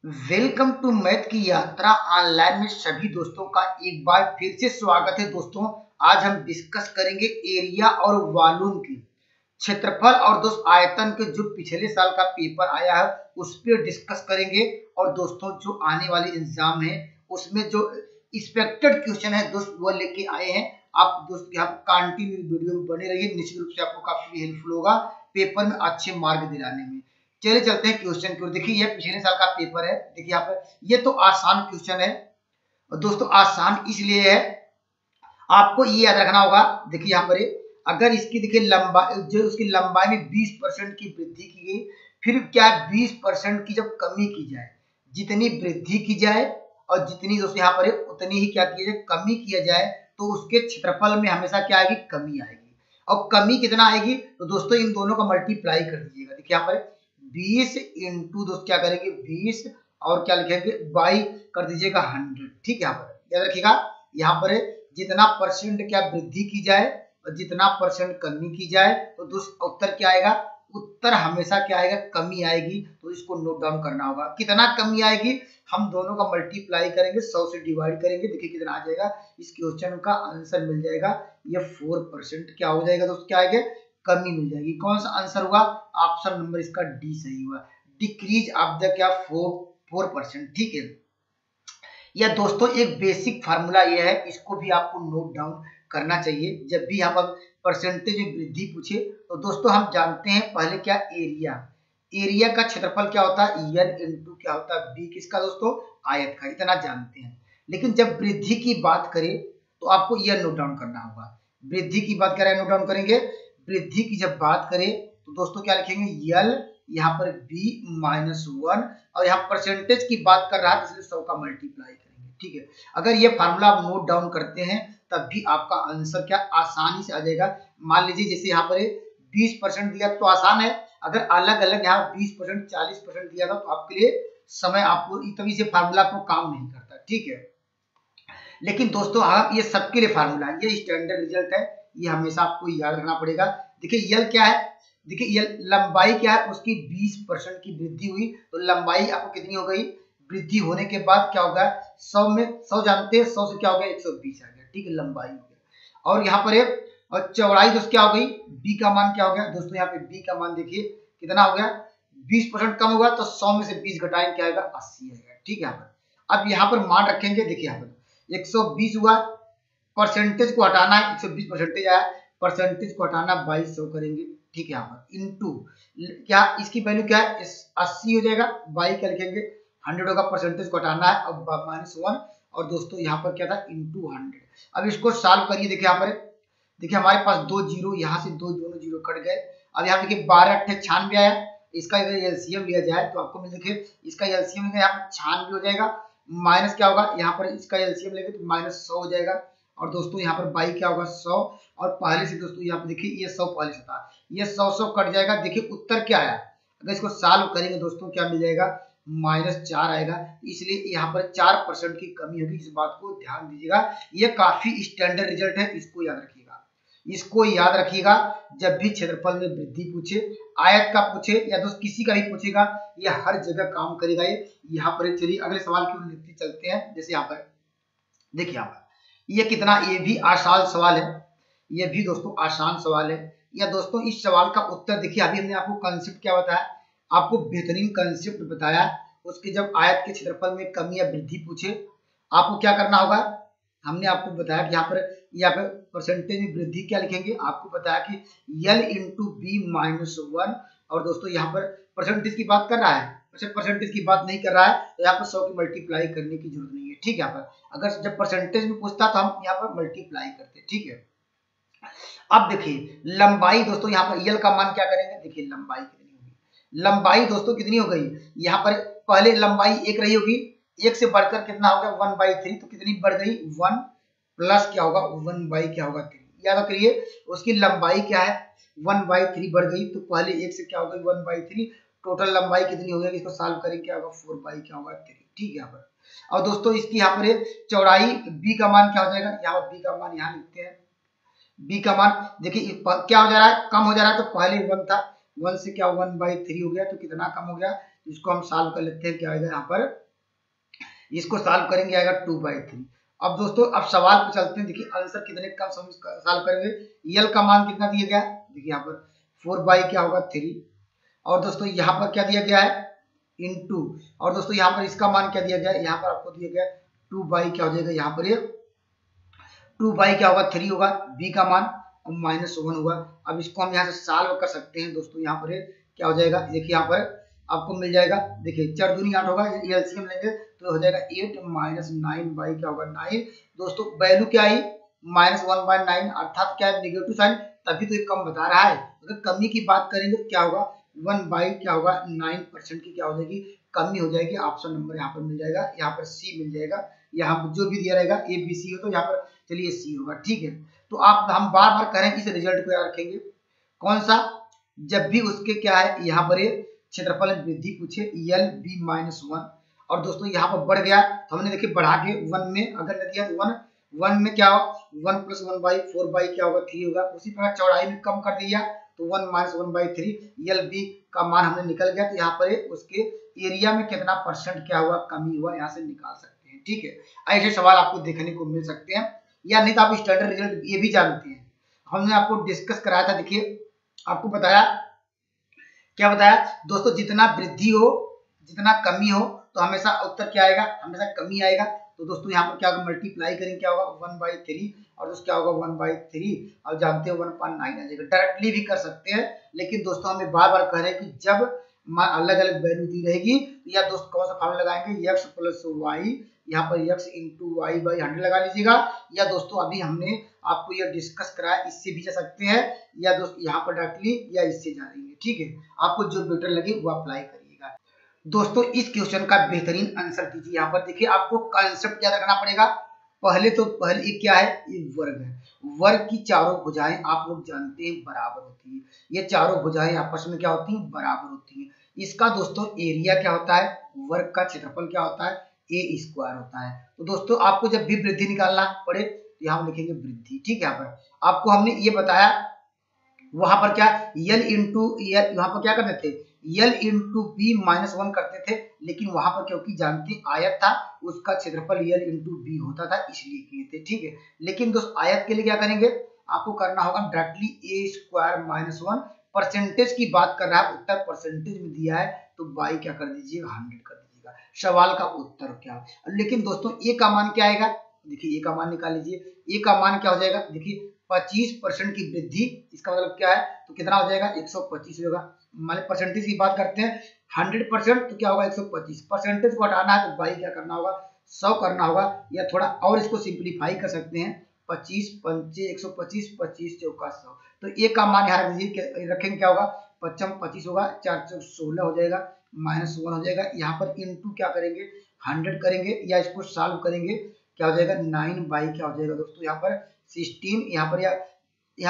Welcome to math की यात्रा online में सभी दोस्तों का एक बार फिर से स्वागत है। दोस्तों आज हम डिस्कस करेंगे एरिया और वॉल्यूम की क्षेत्रफल और दोस्त आयतन के जो पिछले साल का पेपर आया है उस पर डिस्कस करेंगे। और दोस्तों जो आने वाले एग्जाम है उसमें जो एक्सपेक्टेड क्वेश्चन है दोस्त वो लेके आए हैं। आप दोस्त यहाँ कंटिन्यू वीडियो में बने रहिए, निश्चित रूप से आपको काफी हेल्पफुल होगा पेपर में अच्छे मार्क दिलाने में। चलिए चलते हैं क्वेश्चन की ओर। देखिए ये पिछले साल का पेपर है। देखिए यहाँ पर ये तो आसान क्वेश्चन है और दोस्तों आसान इसलिए है आपको ये याद रखना होगा। देखिए यहाँ पर अगर इसकी देखिए लंबाई जो उसकी लंबाई में 20% की वृद्धि की गई, फिर क्या 20% की जब कमी की जाए, जितनी वृद्धि की जाए और जितनी दोस्तों यहाँ पर उतनी ही क्या किया जाए कमी किया जाए, तो उसके क्षेत्रफल में हमेशा क्या आएगी कमी आएगी। और कमी कितना आएगी तो दोस्तों इन दोनों का मल्टीप्लाई कर दीजिएगा। देखिए यहाँ पर 20 इंटू दोस्त क्या करेंगे 20 और क्या लिखेंगे बाई कर दीजिएगा 100। ठीक है यहाँ पर याद रखिएगा यहाँ पर जितना परसेंट क्या वृद्धि की जाए और जितना परसेंट कमी की जाए तो दोस्त उत्तर क्या आएगा, उत्तर हमेशा क्या आएगा कमी आएगी। तो इसको नोट डाउन करना होगा। कितना कमी आएगी हम दोनों का मल्टीप्लाई करेंगे, 100 से डिवाइड करेंगे। देखिए कितना आ जाएगा, इस क्वेश्चन का आंसर मिल जाएगा ये 4% क्या हो जाएगा दोस्त क्या आएगा कमी मिल जाएगी। कौन सा आंसर होगा, ऑप्शन नंबर इसका डी सही हुआ, डिक्रीज ऑफ द क्या 4%। ठीक है यह दोस्तों एक बेसिक फार्मूला ये है, इसको भी आपको नोट डाउन करना चाहिए जब भी यहाँ पर परसेंटेज में वृद्धि पूछे। तो दोस्तों हम जानते हैं पहले क्या एरिया, एरिया का क्षेत्रफल क्या होता है एल इंटू क्या होता है बी किसका दोस्तों आयत का, इतना जानते हैं। लेकिन जब वृद्धि की बात करें तो आपको यह नोट डाउन करना होगा। वृद्धि की बात करें नोट डाउन करेंगे, वृद्धि की जब बात करें तो दोस्तों क्या लिखेंगे यल यहाँ पर b-1 और यहाँ परसेंटेज की बात कर रहा है इसलिए 100 का मल्टीप्लाई करेंगे। ठीक है अगर ये फार्मूला आप नोट डाउन करते हैं तब भी आपका आंसर क्या आसानी से आ जाएगा। मान लीजिए जैसे यहाँ पर 20% दिया तो आसान है, अगर अलग अलग यहाँ 20% 40% दिया था तो आपके लिए समय आपको तभी से फार्मूला को काम नहीं करता। ठीक है लेकिन दोस्तों हाँ ये सबके लिए फार्मूला है, ये स्टैंडर्ड रिजल्ट है, ये हमेशा आपको याद रखना पड़ेगा। देखिए यल क्या है, देखिए यल लंबाई क्या है उसकी 20% की वृद्धि हुई तो लंबाई आपको कितनी हो गई, वृद्धि होने के बाद क्या होगा 100 में 100 जानते हैं 100 से क्या हो गया 120 आ गया। ठीक है लंबाई हो गया और यहाँ पर और चौड़ाई दोस्तों क्या हो गई बी का मान क्या हो गया दोस्तों यहाँ पे बी का मान देखिए कितना हो गया 20% कम होगा तो 100 में से 20 घटाएंगे क्या आएगा 80 आएगा। ठीक है यहाँ पर अब यहाँ पर मान रखेंगे, देखिए यहाँ पर 120 हुआ, परसेंटेज को हटाना है 120 परसेंटेज आया, परसेंटेज को हटाना 2200 करेंगे। ठीक है यहाँ पर इनटू क्या इसकी वैल्यू क्या है 80 हो जाएगा, बाई क्या लिखेंगे 100 होगा, परसेंटेज को हटाना है अब -1 और दोस्तों यहाँ पर क्या था इनटू 100। अब इसको सॉल्व करिए। देखिए यहाँ पर देखिए हमारे पास दो जीरो यहाँ से दोनों जीरो कट गए। अब यहाँ देखिए 12 × 8 96 आया, इसका अगर एलसीएम लिया जाए तो आपको मिल देखिए इसका एलसीएम यहाँ पर 96 हो जाएगा, माइनस क्या होगा यहाँ पर इसका एलसीएम लेंगे तो -100 हो जाएगा और दोस्तों यहाँ पर बाई क्या होगा 100 और पहले से दोस्तों यहाँ पर देखिए ये 100 पहले से था, ये 100 कट जाएगा। देखिए उत्तर क्या आया, अगर इसको सॉल्व करेंगे दोस्तों क्या मिल जाएगा -4 आएगा, इसलिए यहाँ पर 4% की कमी होगी। इस बात को ध्यान दीजिएगा, ये काफी स्टैंडर्ड रिजल्ट है, इसको याद रखिएगा, इसको याद रखिएगा। जब भी क्षेत्रफल में वृद्धि पूछे, आयत का पूछे या दोस्त किसी का भी पूछेगा ये हर जगह काम करेगा ये। यहाँ पर चलिए अगले सवाल की ओर लिखते चलते हैं। जैसे यहाँ पर देखिए यहाँ पर ये कितना, ये भी आसान सवाल है, ये भी दोस्तों आसान सवाल है। या दोस्तों इस सवाल का उत्तर देखिए अभी हमने आपको कंसेप्ट क्या बताया, आपको बेहतरीन कंसेप्ट बताया। उसके जब आयत के क्षेत्रफल में कमी या वृद्धि पूछे आपको क्या करना होगा, हमने आपको बताया कि यहाँ पर परसेंटेज में वृद्धि क्या लिखेंगे, आपको बताया कि यल इंटू b-1 और दोस्तों यहाँ पर परसेंटेज की बात कर रहा है, अच्छा परसेंटेज की बात नहीं कर रहा है तो यहाँ पर 100 की मल्टीप्लाई करने की जरूरत नहीं है। ठीक है यहाँ पर अगर जब परसेंटेज में पूछता तो हम यहाँ पर मल्टीप्लाई करते। ठीक है अब देखिए लंबाई दोस्तों यहाँ पर यल का मान क्या करेंगे, देखिए लंबाई कितनी होगी, लंबाई दोस्तों कितनी हो गई, यहाँ पर पहले लंबाई 1 रही होगी, 1 से बढ़कर कितना हो गया 1/3 तो कितनी बढ़ गई 1 प्लस क्या होगा 1 क्या होगा 3। याद करिए उसकी लंबाई क्या है 1/3 बढ़ गई तो पहले 1 से क्या हो गई 1/3, टोटल लंबाई कितनी हो गई, इसको सॉल्व करेंगे क्या होगा 4 क्या होगा 3। ठीक है यहाँ पर और दोस्तों इसकी यहाँ पर चौड़ाई b का मान क्या हो जाएगा, यहाँ पर b का मान यहाँ लिखते हैं, b का मान देखिए क्या हो जा रहा है कम हो जा रहा है, तो पहले 1 था 1 से क्या 1/3 हो गया तो कितना कम हो गया, इसको हम सॉल्व कर लेते हैं। क्या आएगा यहाँ पर, इसको सॉल्व करेंगे आएगा 2/3। अब दोस्तों अब सवाल पे चलते हैं। देखिए आंसर कितने कम सॉल्व करेंगे। यल का मान कितना दिया गया है, देखिए यहाँ पर 4 क्या होगा 3, और दोस्तों यहाँ पर क्या दिया गया है इनटू, और दोस्तों यहाँ पर इसका मान क्या दिया गया है, यहाँ पर आपको दिया गया है 2 क्या हो जाएगा, यहाँ पर ये 2 क्या होगा 3 होगा, बी का मान -1 होगा। अब इसको हम यहाँ से सॉल्व कर सकते हैं दोस्तों। यहाँ पर क्या हो जाएगा, देखिए यहाँ पर आपको मिल जाएगा, देखिए 4 दूनी 8 होगा, ये एलसीएम लेंगे तो हो जाएगा 8 -9 क्या होगा 9। दोस्तों वैल्यू क्या आई -1/9, अर्थात क्या है नेगेटिव साइन, तभी तो ये कम बता रहा है। अगर कमी की बात करेंगे तो क्या होगा 1 क्या होगा 9% की क्या हो जाएगी कमी हो जाएगी। ऑप्शन नंबर यहाँ पर मिल जाएगा, यहाँ पर सी मिल जाएगा। यहाँ पर जो भी दिया रहेगा ए बी सी हो तो यहाँ पर चलिए सी होगा, ठीक है। तो आप हम बार बार करें इस रिजल्ट को याद रखेंगे, कौन सा, जब भी उसके क्या है यहाँ पर क्षेत्रफल में वृद्धि पूछे यल बी -1, और दोस्तों यहाँ पर बढ़ गया तो हमने देखिए बढ़ा के 1 में अगर न दिया 1 में क्या हो 1 + 1/4 क्या होगा 3 होगा। उसी प्रकार चौड़ाई में कम कर दिया तो 1 - 1/3 यल बी का मान हमने निकल गया। तो यहाँ पर उसके एरिया में कितना % क्या हुआ कमी हुआ, यहाँ से निकाल सकते हैं, ठीक है। ऐसे सवाल आपको देखने को मिल सकते हैं, या नहीं तो आप स्टैंडर्ड रिजल्ट ये भी जानते हैं। हमने आपको डिस्कस कराया था, देखिए आपको बताया, क्या बताया दोस्तों, जितना वृद्धि हो जितना कमी हो तो हमेशा उत्तर क्या आएगा, हमेशा कमी आएगा। तो दोस्तों यहाँ पर क्या होगा मल्टीप्लाई करेंगे क्या होगा 1/3, और दोस्तों क्या होगा 1/3, और जानते हो 1/9 आ जाएगा। डायरेक्टली भी कर सकते हैं, लेकिन दोस्तों हमें बार बार कह रहे हैं कि जब अलग अलग वैल्यू दी रहेगी तो या दोस्त कौन सा फॉर्मूला लगाएंगे x + y, यहाँ पर x × y/100 लगा लीजिएगा, या दोस्तों अभी हमने आपको यह डिस्कस कराया इससे भी जा सकते हैं, या दोस्तों यहाँ पर डायरेक्टली या इससे जाएंगे, ठीक है। आपको जो बेटर लगे वो अप्लाई करिएगा। दोस्तों इस क्वेश्चन का बेहतरीन आंसर दीजिए। यहाँ पर देखिए आपको कांसेप्ट क्या रखना पड़ेगा, पहले एक क्या है, ये वर्ग है। वर्ग की चारों भुजाएं आप लोग जानते हैं बराबर होती है, ये चारों भुजाएं आपस में क्या होती हैं बराबर होती हैं। इसका दोस्तों एरिया क्या होता है, वर्ग का क्षेत्रफल क्या होता है a² होता है। तो दोस्तों आपको जब भी वृद्धि निकालना पड़े तो यहाँ लिखेंगे वृद्धि, ठीक है। यहाँ पर आपको हमने ये बताया, वहां पर क्या यल इंटू यल, यहाँ पर क्या करते थे यल इंटू बी -1 करते थे, लेकिन वहां पर क्योंकि जानते आयत था उसका क्षेत्रफल यल इंटू बी होता था इसलिए किए थे, ठीक है। लेकिन दोस्त आयत के लिए क्या करेंगे, आपको करना होगा डायरेक्टली a² -1। परसेंटेज की बात कर रहा है, उत्तर परसेंटेज में दिया है तो बाई क्या कर दीजिएगा 100 कर दीजिएगा। सवाल का उत्तर क्या, लेकिन दोस्तों ए का मान क्या आएगा, देखिए ए का मान निकाल लीजिए। ए का मान क्या हो जाएगा, देखिए 25% की वृद्धि, इसका मतलब क्या है तो कितना हो जाएगा 125 होगा। मान परसेंटेज की बात करते हैं 100% तो क्या होगा 125, परसेंटेज को हटाना है तो बाई क्या करना होगा 100 करना होगा, या थोड़ा और इसको सिंप्लीफाई कर सकते हैं 25 × 5 125, 25 × 4 100। तो ए का मान यहाँ रख दीजिए, रखेंगे क्या होगा 5 × 25 होगा 4 × 16 हो जाएगा, -1 हो जाएगा। यहाँ पर इनटू क्या करेंगे 100 करेंगे, या इसको सॉल्व करेंगे क्या हो जाएगा 9 क्या हो जाएगा दोस्तों यहाँ पर 16, यहाँ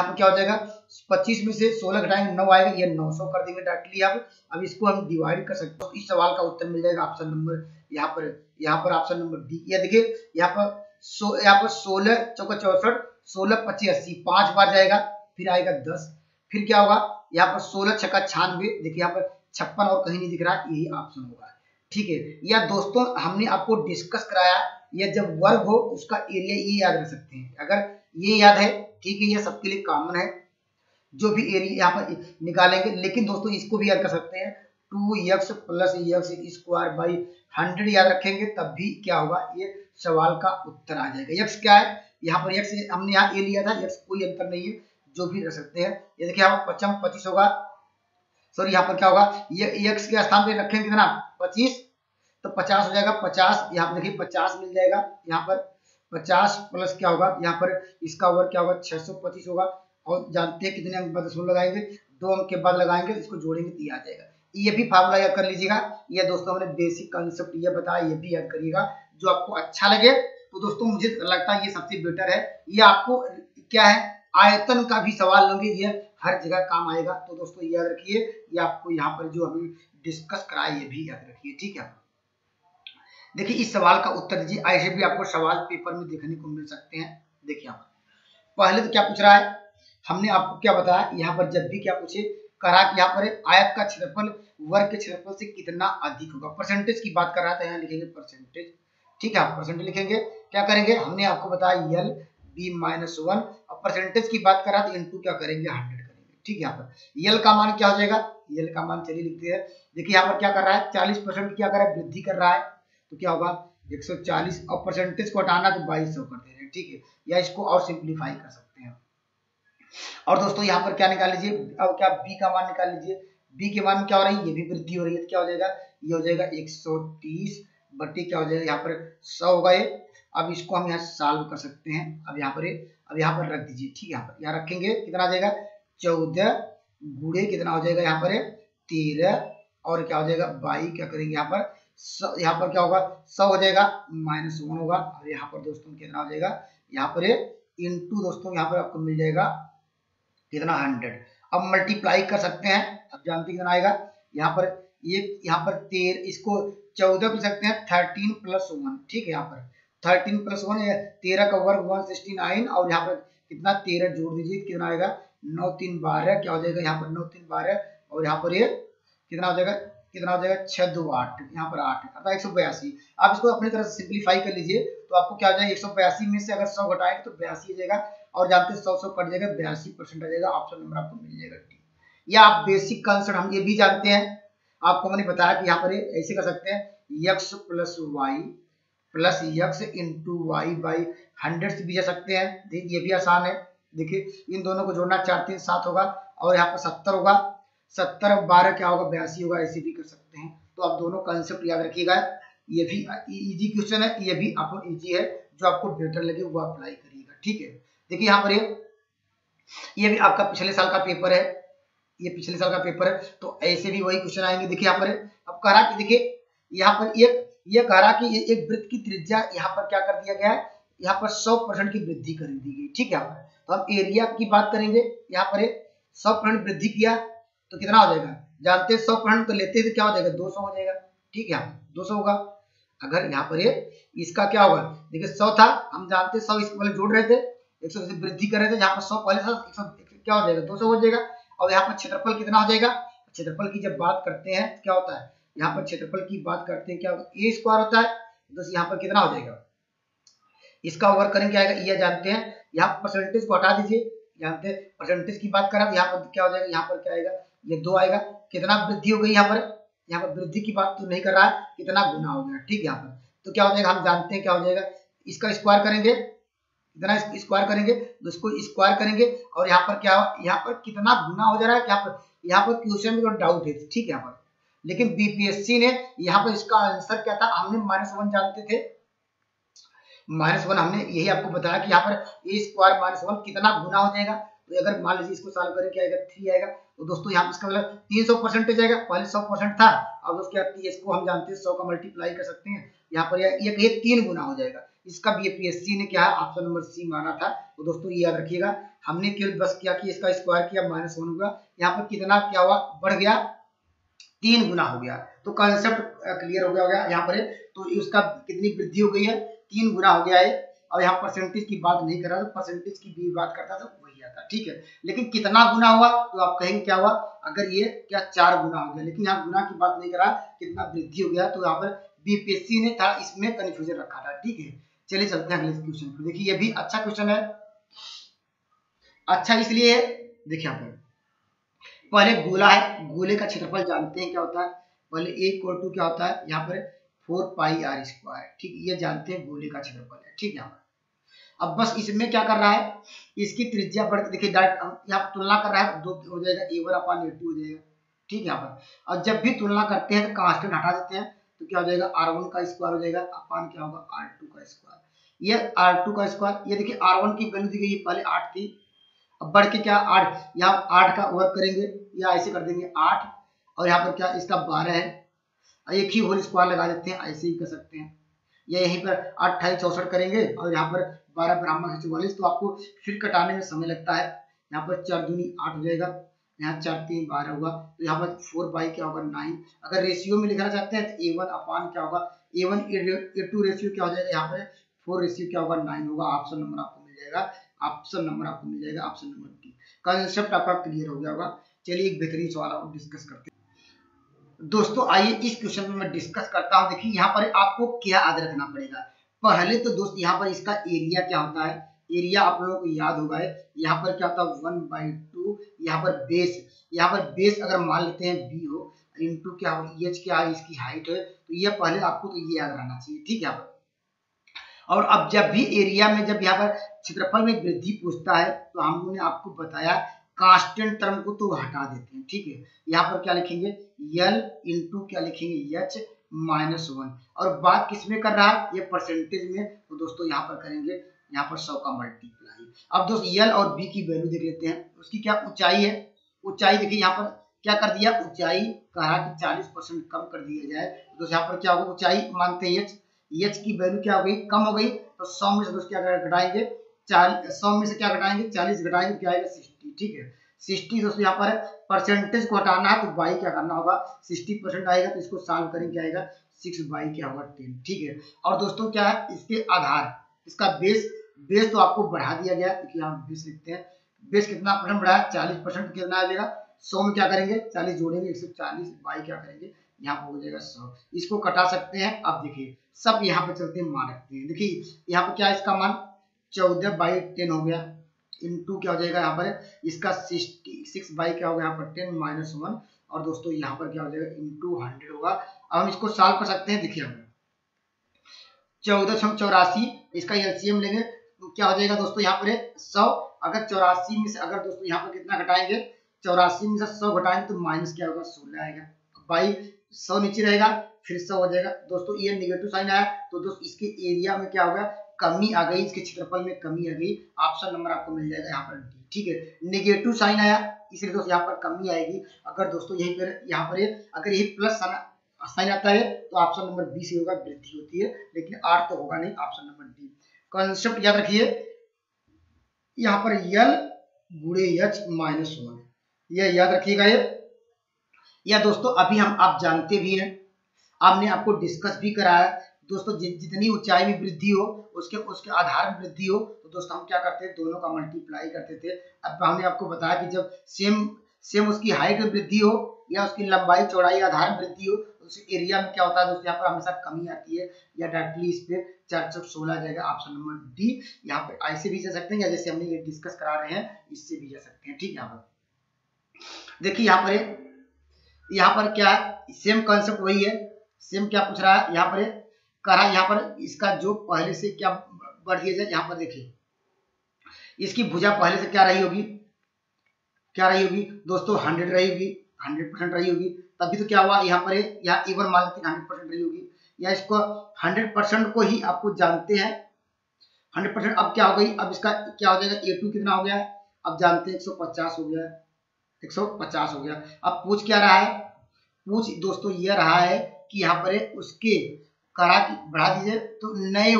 पर क्या हो जाएगा 25 में से 16 घटाएंगे 9 आएगा, ये 900 कर देंगे डायरेक्टली। अब इसको हम डिवाइड कर सकते हैं, इस सवाल का उत्तर मिल जाएगा ऑप्शन नंबर यहाँ पर ऑप्शन नंबर डी। या देखिए यहाँ पर 16 × 4 = 64, 16 × 25 = 80, 5 बार जाएगा फिर आएगा 10, फिर क्या होगा यहाँ पर 16 × 6 = 96, देखिए यहाँ पर 56 और कहीं नहीं दिख रहा, यही ऑप्शन होगा, ठीक है। या दोस्तों हमने आपको डिस्कस कराया, या जब वर्ग हो उसका एरिया ये याद रख सकते हैं, अगर ये याद है ठीक है, ये सबके लिए कॉमन है जो भी एरिया यहाँ पर निकालेंगे। लेकिन दोस्तों इसको भी याद कर सकते हैं 2x + x² / 100 याद रखेंगे, तब भी क्या होगा ये सवाल का उत्तर आ जाएगा। x क्या है, यहाँ पर x हमने यहाँ ए लिया था, x कोई अंतर नहीं है, जो भी रख सकते हैं। ये देखिए यहाँ पर 5 × 25 होगा, सॉरी यहाँ पर क्या होगा ये x के स्थान पे रखेंगे कितना 25 तो 50 हो जाएगा, 50 यहाँ पर देखिए 50 मिल जाएगा, यहाँ पर 50 प्लस क्या होगा यहाँ पर इसका वर्ग क्या होगा 625 होगा, और जानते हैं कितने अंक बाद दशमलव लगाएंगे 2 अंक के बाद लगाएंगे, इसको जोड़ेंगे तो ये आ जाएगा। ये भी फार्मूला याद कर लीजिएगा। ये दोस्तों हमने बेसिक कंसेप्ट ये बताया, ये भी याद करिएगा। जो आपको अच्छा लगे तो दोस्तों मुझे लगता है ये सबसे बेटर है। ये आपको क्या है आयतन का भी सवाल लोगे, ये हर जगह काम आएगा। तो दोस्तों याद रखिए, ये आपको यहाँ पर जो अभी डिस्कस कराया ये भी याद रखिए, ठीक है। देखिए इस सवाल का उत्तर दीजिए, ऐसे भी आपको सवाल पेपर में देखने को मिल सकते हैं। देखिए यहाँ पहले तो क्या पूछ रहा है, हमने आपको क्या बताया यहाँ पर जब भी क्या पूछे कह रहा कि यहाँ पर आयत का क्षेत्रफल वर्ग के क्षेत्रफल से कितना अधिक होगा। परसेंटेज की बात कर रहा था, यहाँ लिखेंगे परसेंटेज। ठीक है, आप परसेंटेज लिखेंगे। क्या करेंगे, हमने आपको बताया यल बी माइनस 1, और परसेंटेज की बात कर रहा था इनटू क्या करेंगे 100 करेंगे। ठीक है, यहाँ पर यल का मान क्या हो जाएगा, यल का मान चलिए लिखते हैं। देखिए यहाँ पर क्या कर रहा है, 40% क्या कर रहा है, वृद्धि कर रहा है, तो क्या होगा 140, और परसेंटेज को हटाना तो 2200 कर दे रहे हैं। ठीक है, या इसको और सिंप्लीफाई कर सकते हैं। और दोस्तों यहाँ पर क्या निकाल लीजिए, अब क्या बी का मान निकाल लीजिए। बी के मान क्या हो रही है, ये भी वृद्धि हो रही है, तो क्या हो जाएगा, ये हो जाएगा 130 बट्टी क्या हो जाएगा, यहाँ पर 100 होगा ये। अब इसको हम यहाँ सॉल्व कर सकते हैं। अब यहाँ पर रख दीजिए। ठीक है, यहाँ रखेंगे, कितना आ जाएगा 14 गुणे कितना हो जाएगा यहाँ पर 13, और क्या हो जाएगा 22, क्या करेंगे यहाँ पर क्या होगा 100 हो जाएगा, -1 होगा। और यहाँ पर दोस्तों कितना हो जाएगा, यहाँ पर इंटू दोस्तों यहाँ पर आपको मिल जाएगा कितना 100। अब मल्टीप्लाई कर सकते हैं, अब जानते कितना आएगा, यहाँ पर 13, इसको 14 लिख सकते हैं 13 + 1। ठीक है, यहाँ पर 13 + 1 13 का वर्ग 169, और यहाँ पर कितना 13 जोड़ दीजिए, कितना आएगा 9 3 12, क्या हो जाएगा यहाँ पर 9 3 12, और यहाँ पर ये कितना हो जाएगा 6 2 8, यहाँ पर 8 अर्थात 182। आप इसको अपनी तरह से सिंप्लीफाई कर लीजिए, तो आपको क्या हो जाएगा 182 में से अगर 100 घटाएंगे तो 82 हो जाएगा, और जानते 100 कट जाएगा, 82% आ जाएगा। ऑप्शन नंबर आपको मिल जाएगा डी। या आप बेसिक कंसेप्ट हम ये भी जानते हैं, आपको मैंने बताया कि यहाँ पर ऐसे कर सकते हैं, x + y + x × y by 100 से भी जा सकते हैं। देखिए ये भी आसान है। देखिए इन दोनों को जोड़ना 4 3 7 होगा, और यहाँ पर 70 होगा, 70 और 12 क्या होगा 82 होगा, ऐसे भी कर सकते हैं। तो आप दोनों कंसेप्ट याद रखिएगा। ये भी इजी क्वेश्चन है, ये भी आपको इजी है, जो आपको बेटर लगे वो अप्लाई करिएगा। ठीक है, देखिए यहाँ पर ये भी आपका पिछले साल का पेपर है, ये पिछले साल का पेपर है, तो ऐसे भी वही क्वेश्चन आएंगे। देखिए यहाँ पर अब कह रहा कि देखिए यहाँ पर ये कह रहा कि एक वृत्त की त्रिज्या यहाँ पर क्या कर दिया गया है, यहाँ पर 100% की वृद्धि कर दी गई। ठीक है, यहाँ पर तो हम एरिया की बात करेंगे, यहाँ पर 100% वृद्धि किया तो कितना हो जाएगा, जानते हैं 100% तो लेते हैं तो क्या हो जाएगा 200 हो जाएगा। ठीक है, 200 होगा। अगर यहाँ पर इसका क्या होगा, देखिए 100 था, हम जानते हैं 100 इसके पहले जोड़ रहे थे, 100 से वृद्धि कर रहे थे, यहाँ पर 100 पहले था, 100 क्या हो जाएगा 200 हो जाएगा। और यहाँ पर क्षेत्रफल कितना हो जाएगा, क्षेत्रफल की जब बात करते हैं क्या होता है, यहाँ पर क्षेत्रफल की बात करते हैं क्या होगा, ए स्क्वायर होता है, तो यहाँ पर कितना हो जाएगा, इसका वर्ग करेंगे क्या आएगा, ये जानते हैं। यहाँ परसेंटेज को हटा दीजिए, जानते हैं परसेंटेज की बात करें, यहाँ पर क्या हो जाएगा, यहाँ पर क्या आएगा, ये 2 आएगा। कितना वृद्धि हो गई, यहाँ पर वृद्धि की बात तो नहीं कर रहा है, कितना गुना हो गया। ठीक है, यहाँ पर तो क्या हो जाएगा, हम जानते हैं क्या हो जाएगा, इसका स्क्वायर करेंगे, कितना स्क्वायर करेंगे, तो इसको स्क्वायर करेंगे, और यहाँ पर क्या, यहाँ पर कितना गुना हो जा रहा है, यहाँ पर क्वेश्चन में थोड़ा डाउट है। ठीक है, यहाँ पर लेकिन बीपीएससी ने यहाँ पर इसका आंसर क्या था, हमने -1 जानते थे, -1 हमने यही आपको बताया कि यहाँ पर ए स्क्वायर -1 कितना गुना हो जाएगा। तो अगर मान लीजिए इसको सॉल्व करें क्या आएगा 3 आएगा, तो दोस्तों यहाँ पर इसका मतलब 300% आएगा, पहले 100% था, अब उसके बाद इसको हम जानते हैं 100 का मल्टीप्लाई कर सकते हैं, यहाँ पर ये 3 गुना हो जाएगा। इसका बीपीएससी ने क्या है ऑप्शन नंबर सी माना था। तो दोस्तों ये याद रखिएगा, हमने केवल बस क्या कि इसका स्क्वायर किया, -1 होगा, यहाँ पर कितना क्या हुआ, बढ़ गया, 3 गुना हो गया। तो कंसेप्ट क्लियर हो गया यहाँ पर, तो उसका कितनी वृद्धि हो गई है, 3 गुना हो गया है। और यहाँ परसेंटेज की बात नहीं कर रहा था, परसेंटेज की भी बात करता था वही आता। ठीक है, लेकिन कितना गुना हुआ, तो आप कहेंगे क्या हुआ, अगर ये क्या 4 गुना हो गया, लेकिन यहाँ गुना की बात नहीं करा, कितना वृद्धि हो गया, तो यहाँ पर बीपीएससी ने था इसमें कंफ्यूजन रखा था। ठीक है, चलिए चलते हैं अगले क्वेश्चन पर। देखिए ये भी अच्छा क्वेश्चन है, अच्छा इसलिए है, देखिए यहाँ पर पहले गोला है, गोले का क्षेत्रफल जानते हैं क्या होता है, पहले a = क्या होता है, यहाँ पर 4πr²। ठीक, ये जानते हैं गोले का क्षेत्रफल है। ठीक है, यहाँ पर अब बस इसमें क्या कर रहा है, इसकी त्रिज्या बढ़, देखिए डायरेक्ट यहाँ तुलना कर रहा है, 2 हो जाएगा a1/a2 हो जाएगा। ठीक है, यहाँ पर और जब भी तुलना करते हैं तो कांस्टेंट हटा देते हैं, तो क्या हो जाएगा r1 का स्क्वायर हो जाएगा, अपान क्या होगा r2 का स्क्वायर। ये r2 का स्क्वायर, ये देखिए r1 की वैल्यू दी गई है, पहले 8 थी, अब बढ़ के क्या 8, यहाँ 8 का वर्ग करेंगे, या ऐसे कर देंगे 8, और यहाँ पर क्या इसका 12 है, एक ही होल स्क्वायर लगा देते हैं, ऐसे ही कर सकते हैं, या यहीं पर 28 64 करेंगे, और यहाँ पर 12 ब्राह्मण है 44, तो आपको फिर कटाने में समय लगता है। यहाँ पर 4 दूनी 8 हो जाएगा, यहाँ 4 3 12 होगा, तो यहाँ पर 4 क्या होगा 9। अगर रेशियो में लिखना चाहते हैं तो a1 अपान क्या होगा, a1 a2 रेशियो क्या हो जाएगा, यहाँ पर 4 रेशियो क्या होगा 9 होगा। ऑप्शन नंबर आपको मिल जाएगा, ऑप्शन नंबर आपको मिल जाएगा, ऑप्शन नंबर डी। कंसेप्ट आपका क्लियर हो गया होगा। चलिए एक बेहतरीन सवाल और डिस्कस करते हैं। दोस्तों आइए इस क्वेश्चन में मैं डिस्कस करता हूँ। देखिए यहाँ पर आपको क्या याद रखना पड़ेगा। पहले तो दोस्त यहाँ पर इसका एरिया क्या होता है, एरिया आप लोगों को याद होगा है। यहाँ पर क्या होता है 1/2, यहाँ पर बेस, यहाँ पर बेस अगर मान लेते हैं बी हो, इंटू क्या हो एच क्या है इसकी हाइट है, तो ये पहले आपको तो ये याद रहना चाहिए, ठीक है। यहाँ पर और अब जब भी एरिया में जब यहाँ पर क्षेत्रफल में वृद्धि पूछता है तो हम लोगों ने आपको बताया कांस्टेंट टर्म को तो हटा देते हैं, ठीक है। यहाँ पर क्या लिखेंगे यल इंटू क्या लिखेंगे एच -1, और बात किस में कर रहा है ये परसेंटेज में, तो दोस्तों यहाँ पर करेंगे यहाँ पर 100 का मल्टीप्लाई। अब दोस्त यल और बी की वैल्यू देख लेते हैं, उसकी क्या ऊंचाई है, ऊंचाई देखिए यहाँ पर क्या कर दिया, ऊंचाई कहा कि 40% कम कर दिया जाए, तो यहाँ पर क्या होगा ऊंचाई मानते हैं एच की वैल्यू क्या हो गई कम हो गई, तो 100 में से दोस्त क्या घटाएंगे 100 में से क्या घटाएंगे 40 घटाएंगे क्या आएगा 60, ठीक है 60। दोस्तों यहाँ पर परसेंटेज को हटाना है तो बाई क्या करना होगा 60% आएगा, तो इसको सॉल्व करेंगे क्या आएगा 6/10, ठीक है। और दोस्तों क्या है इसके आधार, इसका बेस तो आपको बढ़ा दिया गया, क्योंकि हम बेस लिखते हैं, बेस कितना परसेंट बढ़ा है 40%, कितना आ जाएगा 100 में क्या करेंगे 40 जोड़ेंगे 140 बाई क्या करेंगे यहाँ पर हो जाएगा 100, इसको कटा सकते हैं। अब देखिए सब यहाँ पे चलते हैं मान रखते हैं, देखिए यहाँ पर क्या है इसका मान 14/10 हो गया, इंटू क्या हो जाएगा यहाँ पर इसका 66 क्या होगा यहाँ पर 10 - 1, और दोस्तों यहाँ पर क्या हो जाएगा इंटू 100 होगा। अब हम इसको सॉल्व कर सकते हैं, देखिए हमें 1484 इसका एलसीएम लेंगे तो क्या हो जाएगा दोस्तों यहाँ पर 100, अगर 84 में से अगर दोस्तों यहाँ पर कितना घटाएंगे 84 में से 100 घटाएंगे तो माइनस क्या होगा 16 आएगा, बाई 100 नीचे रहेगा फिर 100 हो जाएगा। दोस्तों ये नेगेटिव साइन आया तो दोस्तों इसके एरिया में क्या होगा कमी आ गई, इसके क्षेत्रफल में कमी आ गई, ऑप्शन नंबर आपको मिल जाएगा यहाँ पर डी, ठीक है। नेगेटिव साइन आया इसलिए दोस्तों यहाँ पर कमी आएगी, अगर दोस्तों यही पर यहाँ पर अगर यही प्लस साइन आता है तो ऑप्शन नंबर बी से होगा वृद्धि होती है, लेकिन आर तो होगा नहीं, ऑप्शन नंबर डी। कॉन्सेप्ट याद रखिए यहाँ पर यल गुणे एच -1, यह याद रखिएगा ये। या दोस्तों अभी हम आप जानते भी हैं, आपने आपको डिस्कस भी कराया दोस्तों, जितनी ऊंचाई में वृद्धि हो उसके आधार में वृद्धि हो तो दोस्तों हम क्या करते हैं दोनों का मल्टीप्लाई करते थे। अब हमने आपको बताया कि जब सेम उसकी हाइट में वृद्धि हो या उसकी लंबाई चौड़ाई आधार में वृद्धि हो तो उसके एरिया में क्या होता है दोस्तों यहाँ पर हमेशा कमी आती है, या डायरेक्टली इस पे 416 आ जाएगा, ऑप्शन नंबर डी। यहाँ पे ऐसे भी जा सकते हैं या जैसे हमने ये डिस्कस करा रहे हैं इससे भी जा सकते हैं, ठीक है। यहाँ पर देखिए यहाँ पर क्या है सेम कॉन्सेप्ट वही है, सेम क्या पूछ रहा है यहाँ पर करा, यहाँ पर इसका जो पहले से क्या बढ़ दिया जाए, यहाँ पर देखिए इसकी भुजा पहले से क्या रही होगी दोस्तों 100 रही होगी, 100% रही होगी, तभी तो क्या हुआ यहाँ पर यहाँ इवन मान लेते 100% रही होगी, या इसको 100% को ही आपको जानते हैं 100%। अब क्या हो गई, अब इसका क्या हो जाएगा A2 कितना हो गया, अब जानते हैं 150 हो गया, 150 हो गया। अब पूछ क्या रहा है, पूछ दोस्तों ये रहा है कि यहाँ पर उसके करा बढ़ा दीजिए तो नए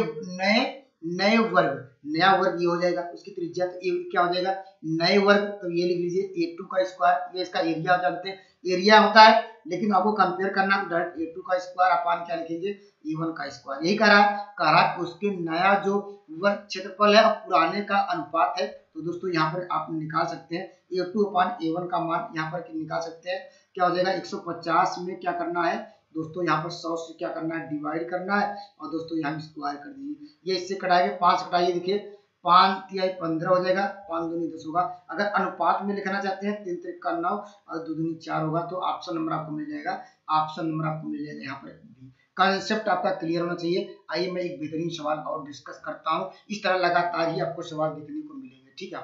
वर्ग, नया वर्ग ये हो जाएगा, उसकी त्रिज्या तो ये क्या हो जाएगा नए वर्ग, तो ये लिख लीजिए A2 का स्क्वायर, ये इसका एरिया जानते हैं एरिया होता है, लेकिन आपको कंपेयर करना तो डायरेक्ट A2 का स्क्वायर अपान क्या लिखेंगे A1 का स्क्वायर, यही करा उसके नया जो वर्ग क्षेत्रफल है और पुराने का अनुपात है, तो दोस्तों यहाँ पर आप निकाल सकते हैं A2 अपान A1 का मान यहाँ पर निकाल सकते हैं, क्या हो जाएगा 150 में क्या करना है दोस्तों यहाँ पर 100 से क्या करना है डिवाइड करना है, और दोस्तों यहाँ स्क्वायर कर दीजिए, ये इससे कटाएंगे 5 कटाइए, देखिए 5 तिहाई 15 हो जाएगा, 5 दूनी 10 होगा। अगर अनुपात में लिखना चाहते हैं 3 त्रिक का 9 और 2 दूनी 4 होगा, तो ऑप्शन नंबर आपको मिल जाएगा, ऑप्शन नंबर आपको मिल जाएगा यहाँ पर बी। कंसेप्ट आपका क्लियर होना चाहिए। आइए मैं एक बेहतरीन सवाल और डिस्कस करता हूँ, इस तरह लगातार ही आपको सवाल देखने को मिलेंगे, ठीक है।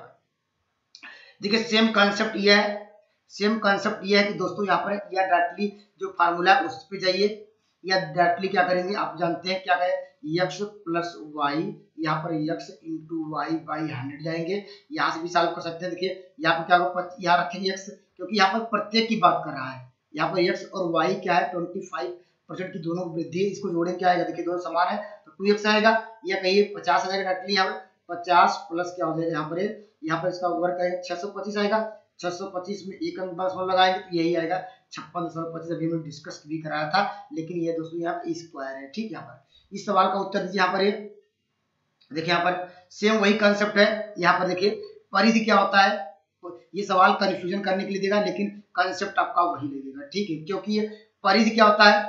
देखिए सेम कंसेप्ट ये है, सेम कंसेप्ट ये है कि दोस्तों यहाँ पर या डायरेक्टली जो फार्मूला है उस पे जाइए, या डायरेक्टली क्या करेंगे आप जानते हैं क्या करें x + y, यहाँ पर x × y / 100 जाएंगे, यहाँ से भी सॉल्व कर सकते हैं। देखिए यहाँ पर क्या होगा, यहाँ रखेंगे x, क्योंकि यहाँ पर प्रत्येक की बात कर रहा है, यहाँ पर x और y क्या है 25% की दोनों वृद्धि है, इसको जोड़ें क्या आएगा, देखिए दोनों समान है तो 2x आएगा, या कहिए 50 आ जाएगा डायरेक्टली, यहाँ पर 50 प्लस क्या हो जाएगा यहाँ पर इसका वर्ग आएगा 625 आएगा, 625 में एक अंक 10 लगाएंगे तो यही आएगा 56.25, अभी हमने डिस्कस भी कराया था, लेकिन ये दोस्तों यहाँ पर स्क्वायर है, ठीक है। यहाँ पर इस सवाल का उत्तर दीजिए। यहाँ पर देखिए यहाँ पर सेम वही कंसेप्ट है, यहाँ पर देखिए परिधि क्या होता है, ये सवाल कंफ्यूजन करने के लिए देगा, लेकिन कंसेप्ट आपका वही लगेगा, ठीक है, क्योंकि ये परिधि क्या होता है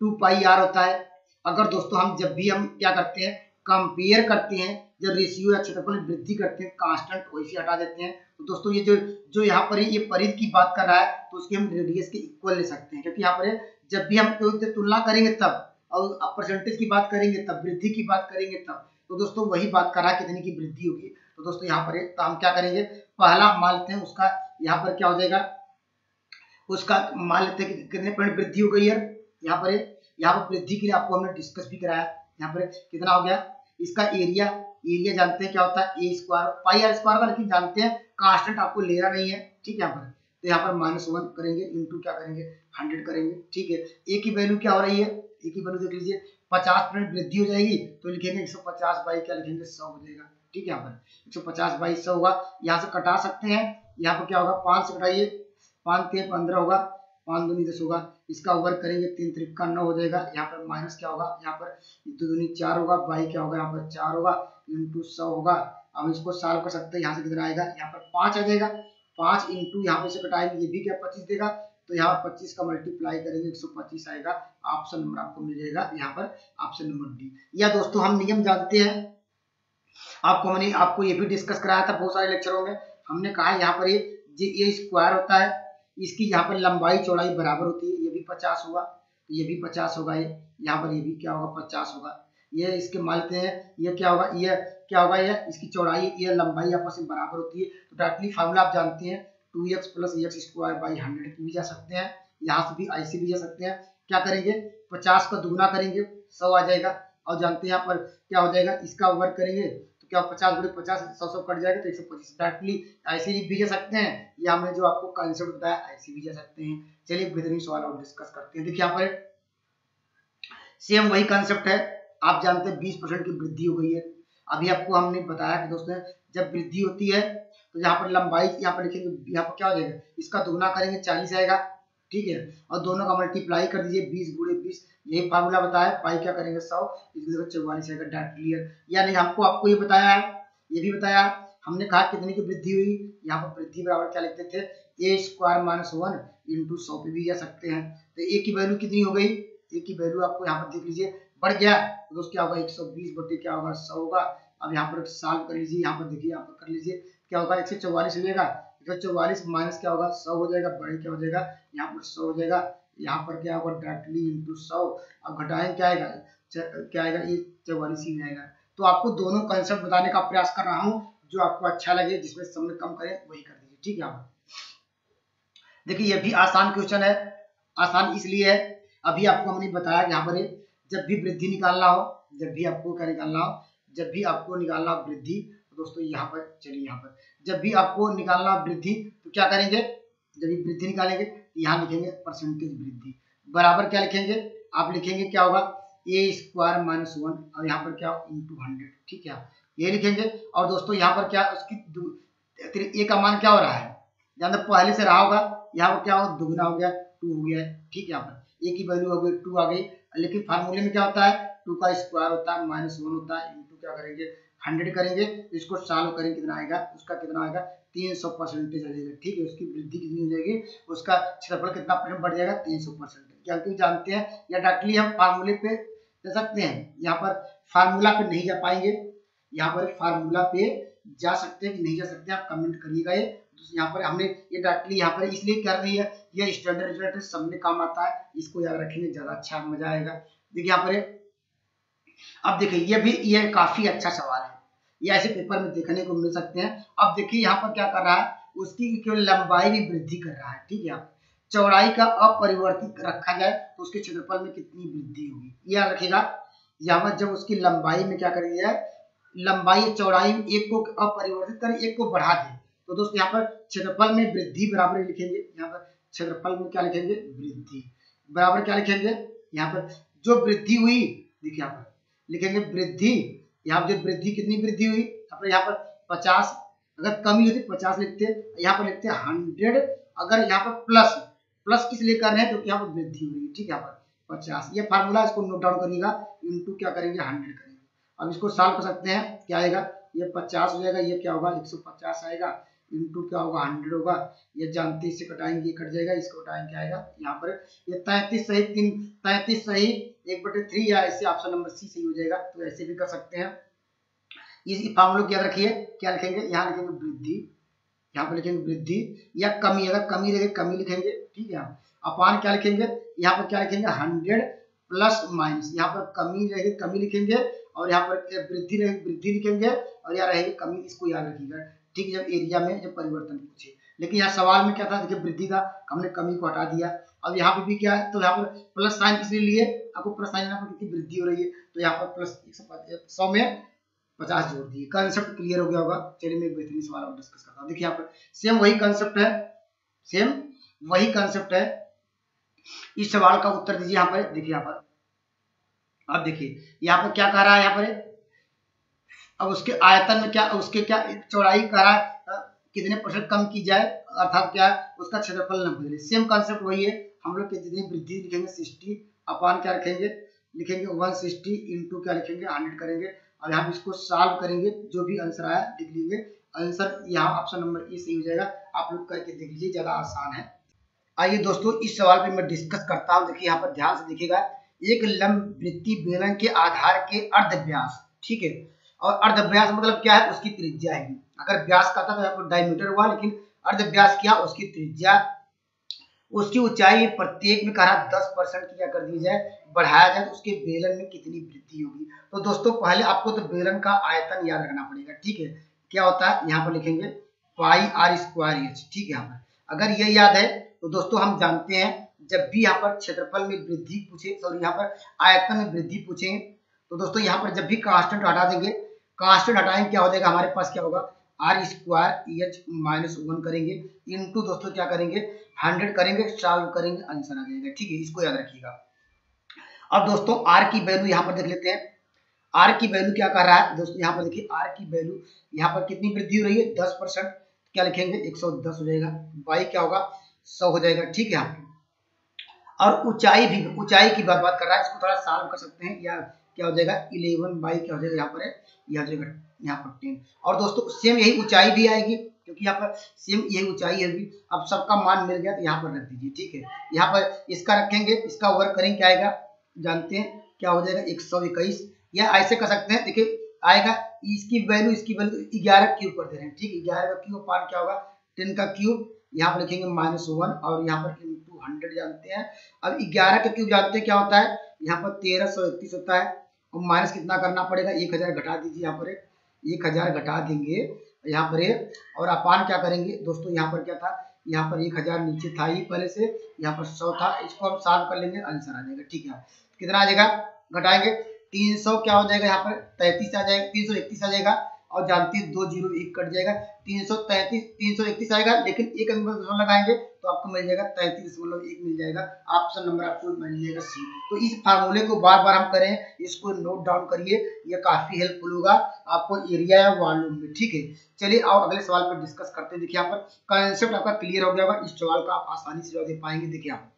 2 पाई r होता है। अगर दोस्तों हम जब भी हम क्या करते हैं कंपेयर करते हैं, जब रेशियो या क्षेत्रफल में वृद्धि करते हैं कांस्टेंट वैसे हटा देते हैं, तो दोस्तों ये जो यहाँ पर ये परिधि की बात कर रहा है तो उसकी हम रेडियस के इक्वल ले सकते हैं, क्योंकि यहाँ पर जब भी हम तुलना करेंगे तब और परसेंटेज की बात करेंगे तब, वृद्धि की बात करेंगे तब, तो दोस्तों वही बात कर रहा है कितने की वृद्धि होगी। तो दोस्तों यहाँ पर तो हम क्या करेंगे पहला मान लेते हैं उसका, यहाँ पर क्या हो जाएगा उसका मान लेते हैं कि कितने पॉइंट वृद्धि हो गई है। यहाँ पर वृद्धि के लिए आपको हमने डिस्कस भी कराया, यहाँ पर कितना हो गया इसका एरिया जानते हैं क्या होता है a square pi r square का, लेकिन जानते हैं कांस्टेंट आपको लेना नहीं है, ठीक है। यहाँ पर तो यहाँ पर -1 करेंगे इंटू क्या करेंगे 100 करेंगे, ठीक है। a की वैल्यू क्या हो रही है, a की वैल्यू देख लीजिए 50% वृद्धि हो जाएगी तो लिखेंगे 150 बाई क्या लिखेंगे 100 हो जाएगा, ठीक है। यहाँ पर 150 बाई 100 होगा, यहाँ से कटा सकते हैं, यहाँ पर क्या होगा 5 से कटाइए 5 3 15 होगा, 5 दूनी 10 होगा, इसका वर्ग करेंगे 3 त्रिका 9 हो जाएगा, यहाँ पर माइनस क्या होगा यहाँ पर 2 दूनी 4 होगा, बाई क्या होगा यहाँ पर 4 होगा इंटू 100 होगा। अब इसको सॉल्व कर सकते हैं, यहाँ से कितना आएगा यहाँ पर 5 आ जाएगा, 5 इंटू यहाँ पे से कटाएंगे ये भी क्या 25 देगा, तो यहाँ 25 का मल्टीप्लाई करेंगे 125 आएगा, ऑप्शन नंबर आपको मिल जाएगा यहाँ पर ऑप्शन नंबर डी। या दोस्तों हम नियम जानते हैं, मैंने आपको ये भी डिस्कस कराया था बहुत सारे लेक्चरों में, हमने कहा यहाँ पर ये स्क्वायर होता है, इसकी यहाँ पर लंबाई चौड़ाई बराबर होती है, ये भी 50 होगा ये भी 50 होगा, ये यहाँ पर ये भी क्या होगा 50 होगा, ये इसके मानते हैं ये क्या होगा ये इसकी चौड़ाई ये लंबाई आपस में बराबर होती है। तो डायरेक्टली फार्मूला आप जानते हैं 2x plus x square by 100 भी जा सकते हैं, यहाँ से भी ऐसे भी जा सकते हैं। क्या करेंगे 50 का दुगना करेंगे 100 आ जाएगा, और जानते हैं यहाँ पर क्या हो जाएगा इसका वर्ग करेंगे तो क्या 50 गुणे 50 100 कट जाएगा तो 125, डायरेक्टली ऐसे ही भी जा सकते हैं, या हमने जो आपको कंसेप्ट बताया ऐसे भी जा सकते हैं। चलिए बेहतरीन सवाल और डिस्कस करते हैं। देखिए यहाँ पर सेम वही कंसेप्ट है, आप जानते हैं 20% की वृद्धि हो गई है। अभी आपको हमने बताया कि दोस्तों जब वृद्धि होती है तो यहाँ पर लंबाई यहाँ पर लिखेंगे, यहाँ पर क्या हो जाएगा इसका दुगना करेंगे 40 आएगा, ठीक है, और दोनों का मल्टीप्लाई कर दीजिए 20 गुणे 20, यही फार्मूला बताया, पाई क्या करेंगे 100 इसकी जगह 44 आएगा, डायरेक्ट क्लियर। यानी हमको ये बताया है, ये भी बताया हमने कहा कितने की वृद्धि हुई, यहाँ पर वृद्धि बराबर क्या लिखते थे a स्क्वायर माइनस 1 इंटू 100 पे भी जा सकते हैं। तो a की वैल्यू कितनी हो गई, a की वैल्यू आपको यहाँ पर देख लीजिए बढ़ गया, तो दोस्त क्या होगा 120 बटे क्या होगा 100 होगा। अब यहाँ पर सॉल्व कर लीजिए, यहाँ पर देखिए यहाँ पर कर लीजिए क्या होगा 144 हो जाएगा, 144 माइनस क्या होगा 100 हो जाएगा, बड़ी क्या हो जाएगा यहाँ पर 100 हो जाएगा, यहाँ पर क्या होगा डायरेक्टली इंटू 100, अब घटाएं क्या आएगा ये 44 ही आएगा। तो आपको दोनों कंसेप्ट बताने का प्रयास कर रहा हूँ, जो आपको अच्छा लगे जिसमें समय कम करे वही कर दीजिए, ठीक है। आप देखिए ये भी आसान क्वेश्चन है, आसान इसलिए है अभी आपको हमने बताया यहाँ पर जब भी वृद्धि निकालना हो, जब भी आपको क्या निकालना हो, जब भी आपको निकालना वृद्धि, तो दोस्तों यहाँ पर चलिए यहाँ पर जब भी आपको निकालना वृद्धि तो क्या करेंगे, जब भी वृद्धि निकालेंगे तो यहाँ लिखेंगे परसेंटेज वृद्धि बराबर क्या लिखेंगे, आप लिखेंगे क्या होगा a स्क्वायर माइनस 1 और यहाँ पर क्या इंटू 100, ठीक है ये लिखेंगे। और दोस्तों यहाँ पर क्या उसकी a का मान क्या हो रहा है, जहाँ तक पहले से रहा होगा यहाँ पर क्या होगा दुगना हो गया 2 हो गया, ठीक है। यहाँ पर a की वैल्यू हो गई 2 आ गई, लेकिन फार्मूले में क्या होता है 2 का स्क्वायर होता है माइनस 1 होता है इंटू क्या करेंगे 100 करेंगे, इसको सॉल्व करेंगे कितना आएगा, उसका कितना आएगा 300% आ जाएगा, ठीक है। उसकी वृद्धि कितनी हो जाएगी, उसका क्षेत्रफल कितना परसेंट बढ़ जाएगा 300%। क्या क्यों जानते हैं, या डायरेक्टली हम फार्मूले पे जा सकते हैं, यहाँ पर फार्मूला पे नहीं जा पाएंगे, यहाँ पर फार्मूला पे जा सकते हैं कि नहीं जा सकते, आप कमेंट करिएगा। ये यहाँ पर हमने ये डायरेक्टली यहाँ पर इसलिए कर रही है, ये स्टैंडर्ड रिजल्ट सब में काम आता है, इसको याद रखेंगे ज्यादा अच्छा मजा आएगा। देखिए यहाँ पर अब देखिए ये काफी अच्छा सवाल है, ये ऐसे पेपर में देखने को मिल सकते हैं। अब देखिए यहाँ पर क्या कर रहा है, उसकी केवल लंबाई में वृद्धि कर रहा है, ठीक है। चौड़ाई का अपरिवर्तित रखा जाए तो उसके क्षेत्रफल में कितनी वृद्धि होगी, याद रखिएगा। यहाँ पर जब उसकी लंबाई में क्या करेंगे, लंबाई चौड़ाई एक को अपरिवर्तित करें एक को बढ़ा दें, तो दोस्तों यहाँ पर क्षेत्रफल में वृद्धि बराबर लिखेंगे, यहाँ पर क्षेत्रफल में क्या लिखेंगे वृद्धि बराबर क्या लिखेंगे, यहाँ पर जो वृद्धि हुई देखिए यहाँ पर लिखेंगे वृद्धि, यहाँ पर वृद्धि कितनी वृद्धि हुई, यहाँ पर 50 अगर कमी होती 50 लिखते हैं, यहाँ पर लिखते हैं 100, अगर यहाँ पर प्लस किस लिए कर रहे हैं क्योंकि यहाँ पर वृद्धि हुई, ठीक है। यहाँ पर 50 ये फार्मूला इसको नोट डाउन करिएगा, इनटू क्या करेंगे 100 करेंगे। अब इसको सॉल्व कर सकते हैं, क्या आएगा ये 50 हो जाएगा, ये क्या होगा 150 आएगा, इंटू क्या होगा 100 होगा, ये जानते इससे कटाएंगे, ये कट जाएगा, इसको कटाएंगे क्या आएगा यहाँ पर ये 33 सही 33 सही 1/3 या ऐसे ऑप्शन नंबर सी सही हो जाएगा। तो ऐसे भी कर सकते हैं। इस फार्मूले को याद रखिए, क्या लिखेंगे यहाँ लिखेंगे वृद्धि, यहाँ पर लिखेंगे वृद्धि या कमी, अगर कमी रहेगी कमी लिखेंगे, ठीक है। अपान क्या लिखेंगे यहाँ पर क्या लिखेंगे 100 प्लस माइनस, यहाँ पर कमी रहेगी कमी लिखेंगे और यहाँ पर वृद्धि रहेगी वृद्धि लिखेंगे और यहाँ रहेगी कमी, इसको याद रखिएगा, ठीक है। जब एरिया में जब परिवर्तन पूछे, लेकिन यहाँ सवाल में क्या था, देखिए वृद्धि था, हमने कमी को हटा दिया। अब यहाँ पे भी क्या है, तो यहाँ पर प्लस साइन इसलिए लिए, आपको प्लस साइन यहाँ पर कितनी वृद्धि हो रही है, तो यहाँ पर प्लस 100 में 50 जोड़ दिए। कंसेप्ट क्लियर हो गया होगा। चलिए मैं एक बेहतरीन सवाल और डिस्कस करता हूँ। देखिए यहाँ पर सेम वही कंसेप्ट है, सेम वही कंसेप्ट है। इस सवाल का उत्तर दीजिए। यहाँ पर देखिए, यहाँ पर अब देखिए यहाँ पर क्या कह रहा है, यहाँ पर अब उसके आयतन में क्या, उसके क्या चौड़ाई कह रहा है कितने % कम की जाए, अर्थात क्या उसका क्षेत्रफल न बदले। सेम कंसेप्ट वही है, हम लोग जितनी वृद्धि लिखेंगे 60 अपान क्या रखेंगे लिखेंगे 160 इंटू क्या लिखेंगे 100 करेंगे और यहाँ इसको सॉल्व करेंगे, जो भी आंसर आया लिख लीजिए। आंसर यहाँ ऑप्शन नंबर ए सही हो जाएगा। आप लोग करके देख लीजिए, ज्यादा आसान है। आइए दोस्तों इस सवाल पे मैं डिस्कस करता हूँ। देखिए यहाँ पर ध्यान से देखिएगा, एक लंब वृत्तीय बेलन के आधार के अर्ध व्यास, ठीक है, और अर्ध व्यास मतलब क्या है, उसकी त्रिज्या है। अगर व्यास का था तो यहाँ पर डायमीटर हुआ, लेकिन अर्ध व्यास क्या उसकी त्रिज्या, उसकी ऊंचाई प्रत्येक में कहा 10% की क्या कर दी जाए बढ़ाया जाए, तो उसके बेलन में कितनी वृद्धि होगी। तो दोस्तों पहले आपको तो बेलन का आयतन याद रखना पड़ेगा, ठीक है। क्या होता है यहाँ पर लिखेंगे पाई आर स्क्वायर एच, ठीक है। यहाँ पर अगर ये याद है तो दोस्तों हम जानते हैं जब भी यहाँ पर क्षेत्रफल में वृद्धि पूछे, सॉरी यहाँ पर आयतन में वृद्धि पूछेंगे, तो दोस्तों यहाँ पर जब भी कांस्टेंट हटा देंगे, कांस्टेंट हटाएंगे क्या हो जाएगा, हमारे पास क्या होगा आर स्क्वायर एच -1 करेंगे इंटू दोस्तों क्या करेंगे 100 करेंगे, सॉल्व करेंगे, आंसर आ जाएगा, ठीक है। इसको याद रखिएगा। अब दोस्तों आर की वैल्यू यहाँ पर देख लेते हैं। आर की वैल्यू क्या कर रहा है दोस्तों, यहाँ पर देखिए आर की वैल्यू यहाँ पर कितनी वृद्धि हो रही है 10%, क्या लिखेंगे 110 हो जाएगा, वाई क्या होगा 100 हो जाएगा, ठीक है। यहाँ पे और ऊंचाई भी, ऊंचाई की बात कर रहा है, इसको थोड़ा सॉल्व कर सकते हैं, या क्या हो जाएगा 11 बाई क्या हो जाएगा यहाँ पर है, यह हो जाएगा यहाँ पर 10। और दोस्तों सेम यही ऊंचाई भी आएगी, क्योंकि यहाँ पर सेम यही ऊंचाई है भी। अब सबका मान मिल गया तो यहाँ पर रख दीजिए, ठीक है। यहाँ पर इसका रखेंगे, इसका वर्क करेंगे, क्या आएगा जानते हैं, क्या हो जाएगा 121, या ऐसे कर सकते हैं, देखिए आएगा इसकी वैल्यू 11 क्यूब कर दे रहे हैं, ठीक है। 11 का क्यूब पान क्या होगा 10 का क्यूब, यहाँ पर लिखेंगे -1 और यहाँ पर इंटू 100 जानते हैं। अब 11 का क्यूब जानते हैं क्या होता है, यहाँ पर 1331 होता है, और माइनस कितना करना पड़ेगा 1000 घटा दीजिए, यहाँ पर 1000 घटा देंगे यहाँ पर, और अपान क्या करेंगे दोस्तों, यहाँ पर क्या था, यहाँ पर 1000 नीचे था ही पहले से, यहाँ पर 100 था, इसको हम सॉल्व कर लेंगे, आंसर आ जाएगा, ठीक है। कितना आ जाएगा घटाएंगे 300 क्या हो जाएगा, यहाँ पर 33 आ जाएगा, 331 आ जाएगा, और जानते हैं 2 0 1 कट जाएगा, 331 आएगा, लेकिन एक अंक दशमलव लगाएंगे तो आपको मिल जाएगा 33.1 मिल जाएगा। ऑप्शन नंबर आपको मिल जाएगा सी। तो इस फार्मूले को बार बार हम करें, इसको नोट डाउन करिए, ये काफी हेल्पफुल होगा आपको एरिया या वॉल्यूम में, ठीक है। चलिए आओ अगले सवाल पर डिस्कस करते हैं। देखिए यहाँ पर कंसेप्ट आपका क्लियर हो गया होगा, इस सवाल का आप आसानी से जवाब दे पाएंगे। देखिए यहाँ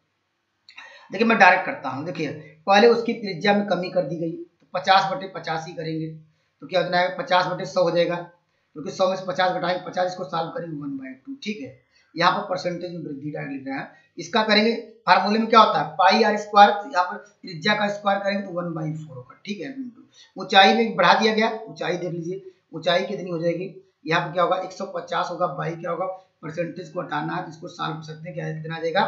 देखिए मैं डायरेक्ट करता हूँ। देखिए पहले उसकी त्रिज्या में कमी कर दी गई, तो 50/50 ही करेंगे, तो क्या होता है 50/100 हो जाएगा, क्योंकि 100 में से 50 घटाएंगे 50, इसको सॉल्व करेंगे 1/2, ठीक है। यहाँ पर परसेंटेज में वृद्धि डायरेक्ट लिख रहे हैं, इसका करेंगे फार्मूले में क्या होता है पाई आर स्क्वायर, तो यहाँ पर त्रिज्या का स्क्वायर करेंगे तो 1/4 होगा, ठीक है। ऊंचाई में बढ़ा दिया गया, ऊंचाई देख लीजिए ऊंचाई कितनी हो जाएगी, यहाँ पर क्या होगा 150 होगा, बाई क्या होगा परसेंटेज को हटाना है, इसको सॉल्व कर सकते हैं, क्या कितना आ जाएगा,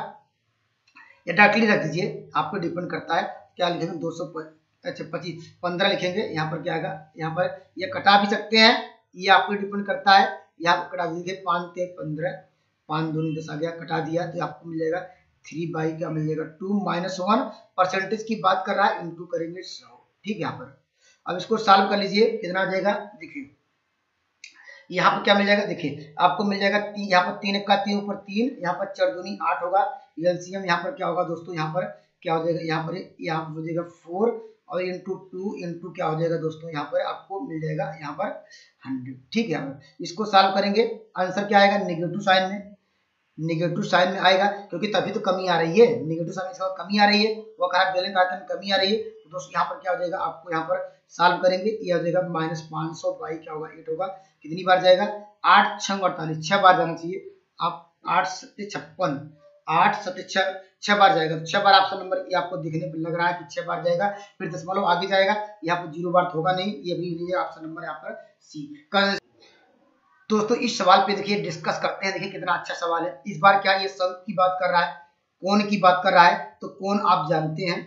या डायरेक्टली रख दीजिए, आपको डिपेंड करता है क्या लिखेंगे 225 15 लिखेंगे, यहाँ पर क्या आएगा, यहाँ पर ये कटा भी सकते हैं, ये आपको डिपेंड करता है, यहाँ पर कटा दीजिए 5 ते 15 5 दूनी 10 आ गया, कटा दिया तो आपको मिल जाएगा 3 बाई क्या मिल जाएगा 2 -1, परसेंटेज की बात कर रहा है, इंटू करेंगे 100, ठीक है। यहाँ पर अब इसको सॉल्व कर लीजिए, कितना आ जाएगा देखिए यहाँ पर क्या मिल जाएगा, देखिए आपको मिल जाएगा यहाँ पर 3 का 3 ऊपर 3, यहाँ पर 4 दूनी 8 होगा, एलसीएम यहाँ पर क्या होगा दोस्तों, यहाँ पर क्या हो जाएगा, यहाँ पर हो जाएगा 4 और इंटू 2 इंटू क्या हो जाएगा दोस्तों, यहाँ पर आपको मिल जाएगा यहाँ पर 100, ठीक है। इसको सॉल्व करेंगे, आंसर क्या आएगा नेगेटिव साइन में, नेगेटिव साइन में आएगा, क्योंकि तभी तो कमी आ रही है, नेगेटिव साइन में कमी आ रही है, वो कहा बेलनाकार आयतन में कमी आ रही है। तो दोस्तों यहाँ पर क्या हो जाएगा, आपको यहाँ पर सॉल्व करेंगे, ये हो जाएगा -500 बाई क्या होगा 8 होगा, कितनी बार जाएगा 8 6 48, 6 बार जाना चाहिए। आप 8 7 56, 8 7 6 बार जाएगा, तो 6 बार ऑप्शन नंबर ये आपको दिखने पर लग रहा है कि 6 बार जाएगा, फिर दशमलव आगे जाएगा, यहाँ पर 0 बार तो होगा नहीं, ये भी ऑप्शन नंबर यहाँ पर सी। दोस्तों इस सवाल पे देखिए डिस्कस करते हैं, देखिए कितना अच्छा सवाल है। इस बार क्या ये सन की बात कर रहा है, कोण की बात कर रहा है, तो कोण आप जानते हैं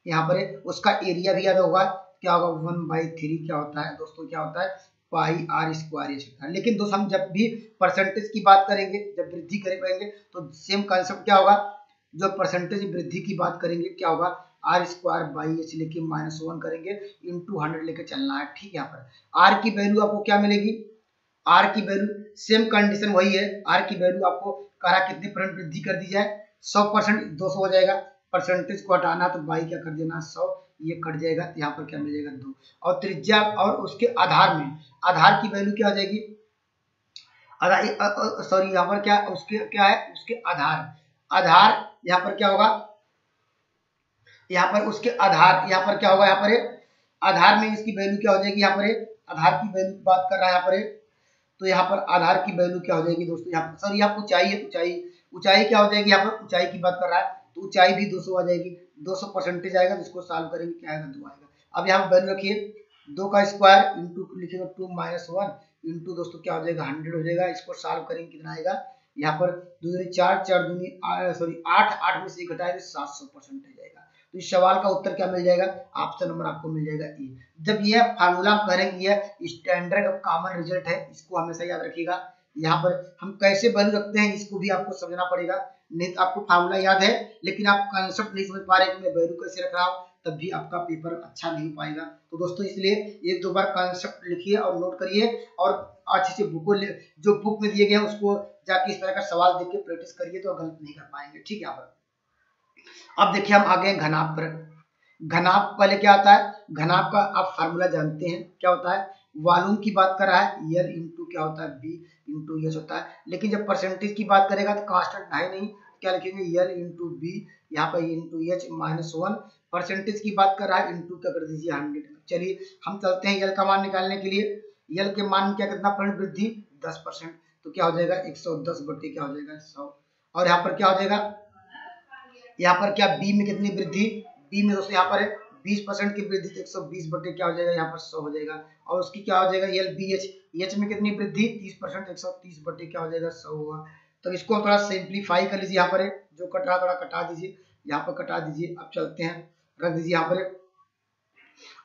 यहाँ पर उसका एरिया भी याद होगा, क्या होगा 1/3 क्या होता है दोस्तों, क्या होता है पाई आर स्क्वायर ये होता है। लेकिन दोस्तों हम जब भी परसेंटेज की बात करेंगे, जब वृद्धि करेंगे तो सेम कंसेप्ट क्या होगा, जो परसेंटेज वृद्धि की बात करेंगे क्या होगा आर स्क्वायर बाई एच लेके -1 करेंगे इंटू 100 लेके चलना है, ठीक है। यहाँ पर आर की वैल्यू आपको क्या मिलेगी, आर की वैल्यू सेम कंडीशन वही है, आर की वैल्यू आपको कहा कितने परसेंट वृद्धि कर दी जाए, 100% 200 हो जाएगा, परसेंटेज को हटाना तो बाई क्या कर देना 100, ये कट जाएगा, यहाँ पर क्या मिल जाएगा 2, और त्रिज्या और उसके आधार में, आधार की वैल्यू क्या हो जाएगी, सॉरी यहाँ पर क्या उसके क्या है उसके आधार, आधार यहाँ पर क्या होगा, यहाँ पर उसके आधार, यहाँ पर क्या होगा, यहाँ पर आधार में इसकी वैल्यू क्या हो जाएगी, यहाँ पर आधार की वैल्यू की बात कर रहा है यहाँ पर, तो यहाँ पर आधार की वैल्यू क्या हो जाएगी दोस्तों, यहाँ पर सॉरी यहाँ ऊंचाई है, ऊंचाई क्या हो जाएगी, यहाँ पर ऊंचाई की बात कर रहा है, तो ऊंचाई भी 200 आ जाएगी, 200 परसेंटेज आएगा, तो इसको सॉल्व करेंगे क्या आएगा 2 आएगा। अब यहाँ पर वैल्यू रखिए 2 का स्क्वायर इंटू लिखिएगा 2 - 1 इंटू दोस्तों क्या हो जाएगा 100 हो जाएगा, इसको सॉल्व करेंगे कितना आएगा, यहाँ पर 2 दूनी 4 4 दूनी सॉरी 8 8 में से घटाएंगे 700 परसेंटेज आएगा। तो इस सवाल का उत्तर क्या मिल जाएगा, ऑप्शन नंबर आपको मिल जाएगा ए। जब यह फार्मूला करेंगे, यह स्टैंडर्ड ऑफ कॉमन रिजल्ट है, इसको हमेशा याद रखिएगा। यहाँ पर हम कैसे वैल्यू रखते हैं इसको भी आपको समझना पड़ेगा, नहीं तो आपको फार्मूला याद है लेकिन आप कंसेप्ट नहीं समझ पा रहे कि मैं वैल्यू कैसे रख रहा हूँ, तब भी आपका पेपर अच्छा नहीं पाएगा। तो दोस्तों इसलिए एक दो बार कंसेप्ट लिखिए और नोट करिए, और अच्छे से बुक जो बुक में दिए गए हैं उसको जाके इस तरह का सवाल देख के प्रैक्टिस करिए, तो गलत नहीं कर पाएंगे, ठीक है। यहाँ पर अब देखिए हम आ गए घनाभ पर। घनाभ पहले क्या आता है, घनाभ का आप फार्मूला जानते हैं क्या होता है, वॉल्यूम की बात कर रहा है यल इंटू क्या होता है बी इंटू एच होता है, लेकिन जब परसेंटेज की बात करेगा तो कांस्टेंट है नहीं, क्या लिखेंगे यल इंटू बी, यहाँ पर इंटू एच -1, परसेंटेज की बात कर रहा है इंटू क्या कर दीजिए 100। चलिए हम चलते हैं यल का मान निकालने के लिए, यल के मान में क्या कितना परसेंट वृद्धि 10%, तो क्या हो जाएगा 110 बटे क्या हो जाएगा 100, और यहाँ पर क्या हो जाएगा, यहाँ पर क्या बी में कितनी वृद्धि, बी में दोस्तों यहाँ पर है 20% की वृद्धि, तो 120 बटे क्या हो जाएगा यहाँ पर 100 हो जाएगा, और उसकी क्या हो जाएगा यल बी एच, एच में कितनी वृद्धि 30%, 130 बटे क्या हो जाएगा 100 होगा। तो इसको थोड़ा सिंप्लीफाई कर लीजिए, यहाँ पर है जो कट रहा थोड़ा कटा दीजिए, यहाँ पर कटा दीजिए। अब चलते हैं रख दीजिए यहाँ पर,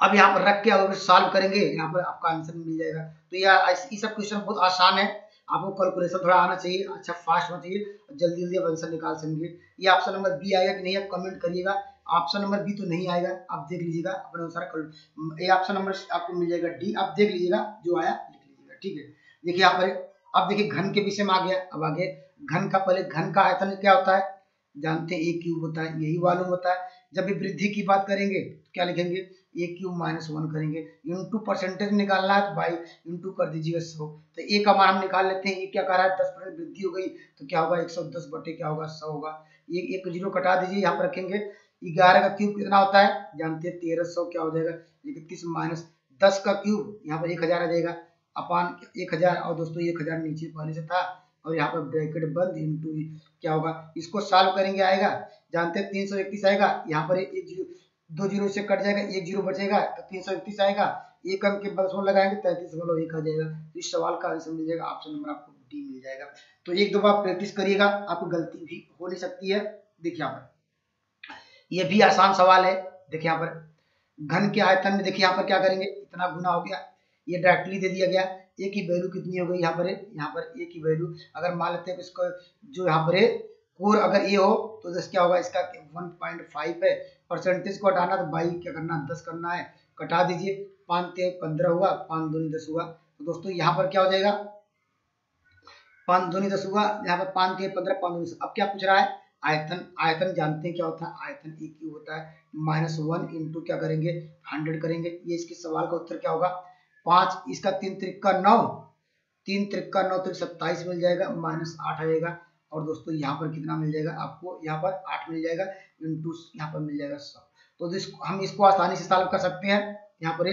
अब यहाँ पर रख के अगर सॉल्व करेंगे यहाँ पर आपका आंसर मिल जाएगा। तो ये सब क्वेश्चन बहुत आसान है, आपको कैलकुलेशन थोड़ा आना चाहिए, अच्छा फास्ट होना चाहिए, जल्दी जल्दी आंसर निकाल सकेंगे। ये ऑप्शन नंबर बी आएगा कि नहीं आप कमेंट करिएगा, ऑप्शन नंबर बी तो नहीं आएगा, आप देख लीजिएगा अपने अनुसार। ये ऑप्शन नंबर आपको मिल जाएगा डी, आप देख लीजिएगा जो आया लिख लीजिएगा, ठीक है। देखिए यहाँ पर अब देखिए घन के विषय में आ गया, अब आगे घन का, पहले घन का आयतन क्या होता है जानते हैं, ए क्यूब होता है, यही वॉल्यूम होता है। जब भी वृद्धि की बात करेंगे तो क्या लिखेंगे ए क्यूब -1 करेंगे, इंटू परसेंटेज निकालना है तो बाई इंटू कर दीजिएगा 100, तो ए का मान हम निकाल लेते हैं, ये क्या कर रहा है 10% वृद्धि हो गई, तो क्या होगा 110 बटे क्या होगा 100 होगा, ये एक जीरो कटा दीजिए, यहाँ पर रखेंगे 11 का क्यूब कितना होता है जानते हैं 1300, क्या हो जाएगा 31 माइनस 10 का क्यूब, यहाँ पर 1000 आ जाएगा अपान 1000, और दोस्तों 1000 नीचे पहले से था, और यहाँ पर ब्रैकेट बंद इंटू क्या होगा, इसको सॉल्व करेंगे आएगा जानते हैं 331 आएगा, यहाँ पर एक जीरो 2 जीरो से कट जाएगा, 1 जीरो बचेगा तो 331 आएगा, एक अंक के बदले लगाएंगे 33.1 आ जाएगा। तो इस सवाल का आंसर मिल जाएगा, ऑप्शन नंबर आपको डी मिल जाएगा। तो एक दो बार प्रैक्टिस करिएगा, आपको गलती भी हो नहीं सकती है। देखिए यहाँ पर ये भी आसान सवाल है, देखिए यहाँ पर घन के आयतन में देखिए यहाँ पर क्या करेंगे, इतना गुना हो गया, ये डायरेक्टली दे दिया गया, ए की वैल्यू कितनी हो गई यहाँ पर ए की वैल्यू अगर मान लेते हैं इसको, जो यहाँ पर कोर अगर ए हो तो जैसे क्या होगा इसका 1.5 है, परसेंटेज को हटाना तो बाई क्या करना 10 करना है, कटा दीजिए 5 3 15 हुआ, 5 दूनी 10 हुआ, तो दोस्तों यहाँ पर क्या हो जाएगा 5 दूनी 10 हुआ, यहाँ पर 5 3 15 5 दूनी 10। अब क्या पूछ रहा है आयतन, आयतन जानते हैं क्या होता है, आयतन ए क्यूब होता है, -1 इंटू क्या करेंगे 100 करेंगे, ये इसके सवाल का उत्तर क्या होगा 5, इसका 3 त्रिक का 9, 3 त्रिक का 9 तो 27 मिल जाएगा, -8 आएगा, और दोस्तों यहाँ पर कितना मिल जाएगा आपको, यहाँ पर 8 मिल जाएगा इंटू यहाँ पर मिल जाएगा 100। तो हम इसको आसानी से सॉल्व कर सकते हैं। यहाँ पर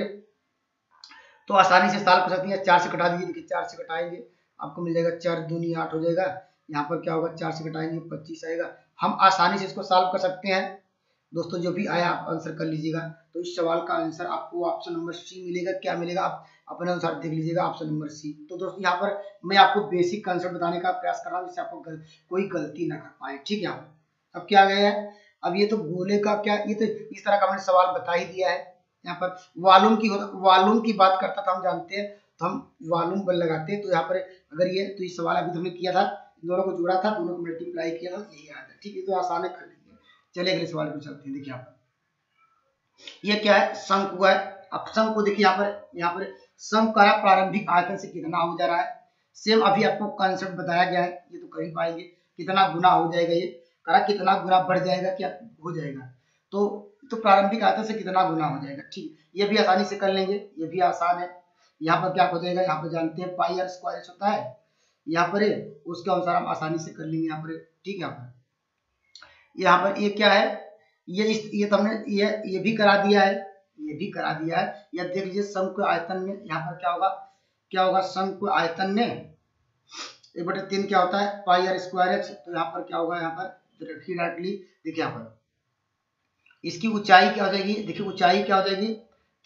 तो आसानी से सॉल्व कर सकते हैं। 4 से कटा दीजिए, देखिए 4 से कटाएंगे आपको मिल जाएगा 4 दूनी 8 हो जाएगा। यहाँ पर क्या होगा 4 से कटाएंगे 25 आएगा। हम आसानी से इसको सॉल्व कर सकते हैं दोस्तों। जो भी आया आप आंसर कर लीजिएगा। तो इस सवाल का आंसर आपको ऑप्शन नंबर सी मिलेगा। क्या मिलेगा आप अपने अनुसार देख लीजिएगा, ऑप्शन नंबर सी। तो दोस्तों यहाँ पर मैं आपको बेसिक कंसेप्ट बताने का प्रयास कर रहा हूँ जिससे आपको कोई गलती ना कर पाए, ठीक है। अब क्या गया है, अब ये तो गोले का क्या, ये तो इस तरह का मैंने सवाल बता ही दिया है। यहाँ पर वॉल्यूम की बात करता था, हम जानते हैं तो हम वॉल्यूम बल लगाते हैं। तो यहाँ पर अगर ये तो ये सवाल अभी हमने किया था, दोनों को जोड़ा था, दोनों को मल्टीप्लाई किया था, यही आ गया, ठीक है। तो आसान है, कर लेंगे। चलिए अगले सवाल पे चलते हैं। देखिए यहाँ पर ये क्या है, शंकु है। अब शंकु देखिए यहाँ पर शंकु का प्रारंभिक आयतन से कितना हो जा रहा है। सेम अभी आपको कंसेप्ट बताया गया है, ये तो कर ही पाएंगे। कितना गुना हो जाएगा, ये करा कितना गुना बढ़ जाएगा, क्या हो जाएगा। तो प्रारंभिक आयतन से कितना गुना हो जाएगा, ठीक। ये भी आसानी से कर लेंगे, ये भी आसान है। यहाँ पर क्या हो जाएगा, यहाँ पर जानते हैं पाई आर स्क्वायर एच होता है यहाँ पर, उसके अनुसार हम आसानी से कर लेंगे यहाँ पर, ठीक है। यहाँ पर ये क्या है, ये तो हमने ये भी करा दिया है, ये भी करा दिया है। या देख लीजिए शंकु आयतन में यहाँ पर क्या होगा शंकु आयतन में 1/3 क्या होता है पाई आर स्क्वायर एच। तो यहाँ पर क्या होगा, यहाँ पर रखिए डायरेक्टली। देखिए यहाँ पर इसकी ऊंचाई क्या हो जाएगी, देखिए ऊंचाई क्या हो जाएगी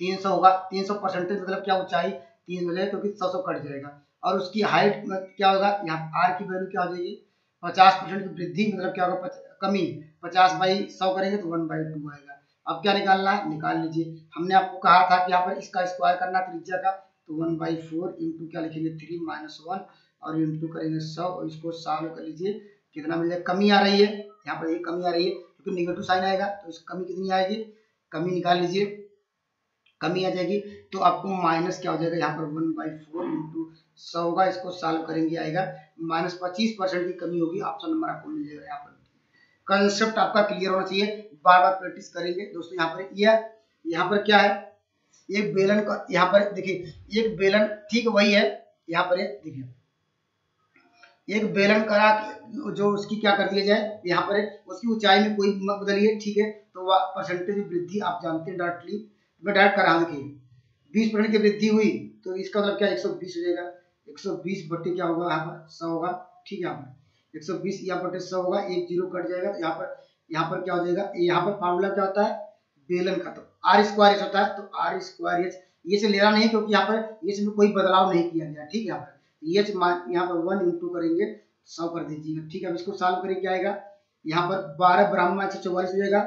300 होगा। 300 परसेंटेज मतलब क्या, ऊंचाई 3 हो जाएगा क्योंकि 100 कट जाएगा। और उसकी हाइट में क्या होगा, यहाँ आर की वैल्यू क्या हो जाएगी 50% की वृद्धि, मतलब क्या होगा कमी। 50/100 करेंगे तो 1/2 आएगा। अब क्या निकालना है, निकाल लीजिए। हमने आपको कहा था कि यहाँ पर इसका स्क्वायर करना त्रिज्या का, तो 1/4 इंटू क्या लिखेंगे 3 - 1 और इंटू करेंगे 100 और इसको सॉल्व कर लीजिए। कितना मिल जाएगा, कमी आ रही है यहाँ पर, ये कमी आ रही है क्योंकि निगेटिव साइन आएगा। तो इस कमी कितनी आएगी, कमी निकाल लीजिए, कमी आ जाएगी। तो आपको माइनस क्या हो जाएगा, यहाँ पर 1/4 इंटू 100 होगा। इसको सॉल्व करेंगे आएगा -25% की कमी होगी। ऑप्शन नंबर आपको मिल जाएगा। यहाँ पर कंसेप्ट आपका क्लियर होना चाहिए, बार बार प्रैक्टिस करेंगे दोस्तों। यहाँ पर क्या है, एक बेलन का, यहाँ पर देखिए एक बेलन ठीक वही है। यहाँ पर देखिए एक बेलन करा जो उसकी क्या कर दिया जाए, यहाँ पर उसकी ऊंचाई में कोई मत बदलिए, ठीक है। तो परसेंटेज वृद्धि आप जानते हैं डायरेक्टली, मैं डायरेक्ट करा। देखिए 20% की वृद्धि हुई तो इसका मतलब क्या 120 हो जाएगा। 120 बट्टे क्या होगा, यहाँ पर 100 होगा, ठीक है। यहाँ पर 120 यहाँ बट्टे 100 होगा, एक जीरो कट जाएगा। तो यहाँ पर क्या हो जाएगा, यहाँ पर फॉर्मूला क्या होता है बेलन का, तो आर स्क्वायर एच होता है। तो आर स्क्वायर एच ये से लेना नहीं क्योंकि यहाँ पर ये में कोई बदलाव नहीं किया गया, ठीक है। यहाँ पर ये यहाँ पर 1 इंटू करेंगे 100 कर दीजिएगा, ठीक है। अब इसको सॉल्व करेंगे क्या आएगा, यहाँ पर 12 ब्राह्मण 144 हो जाएगा।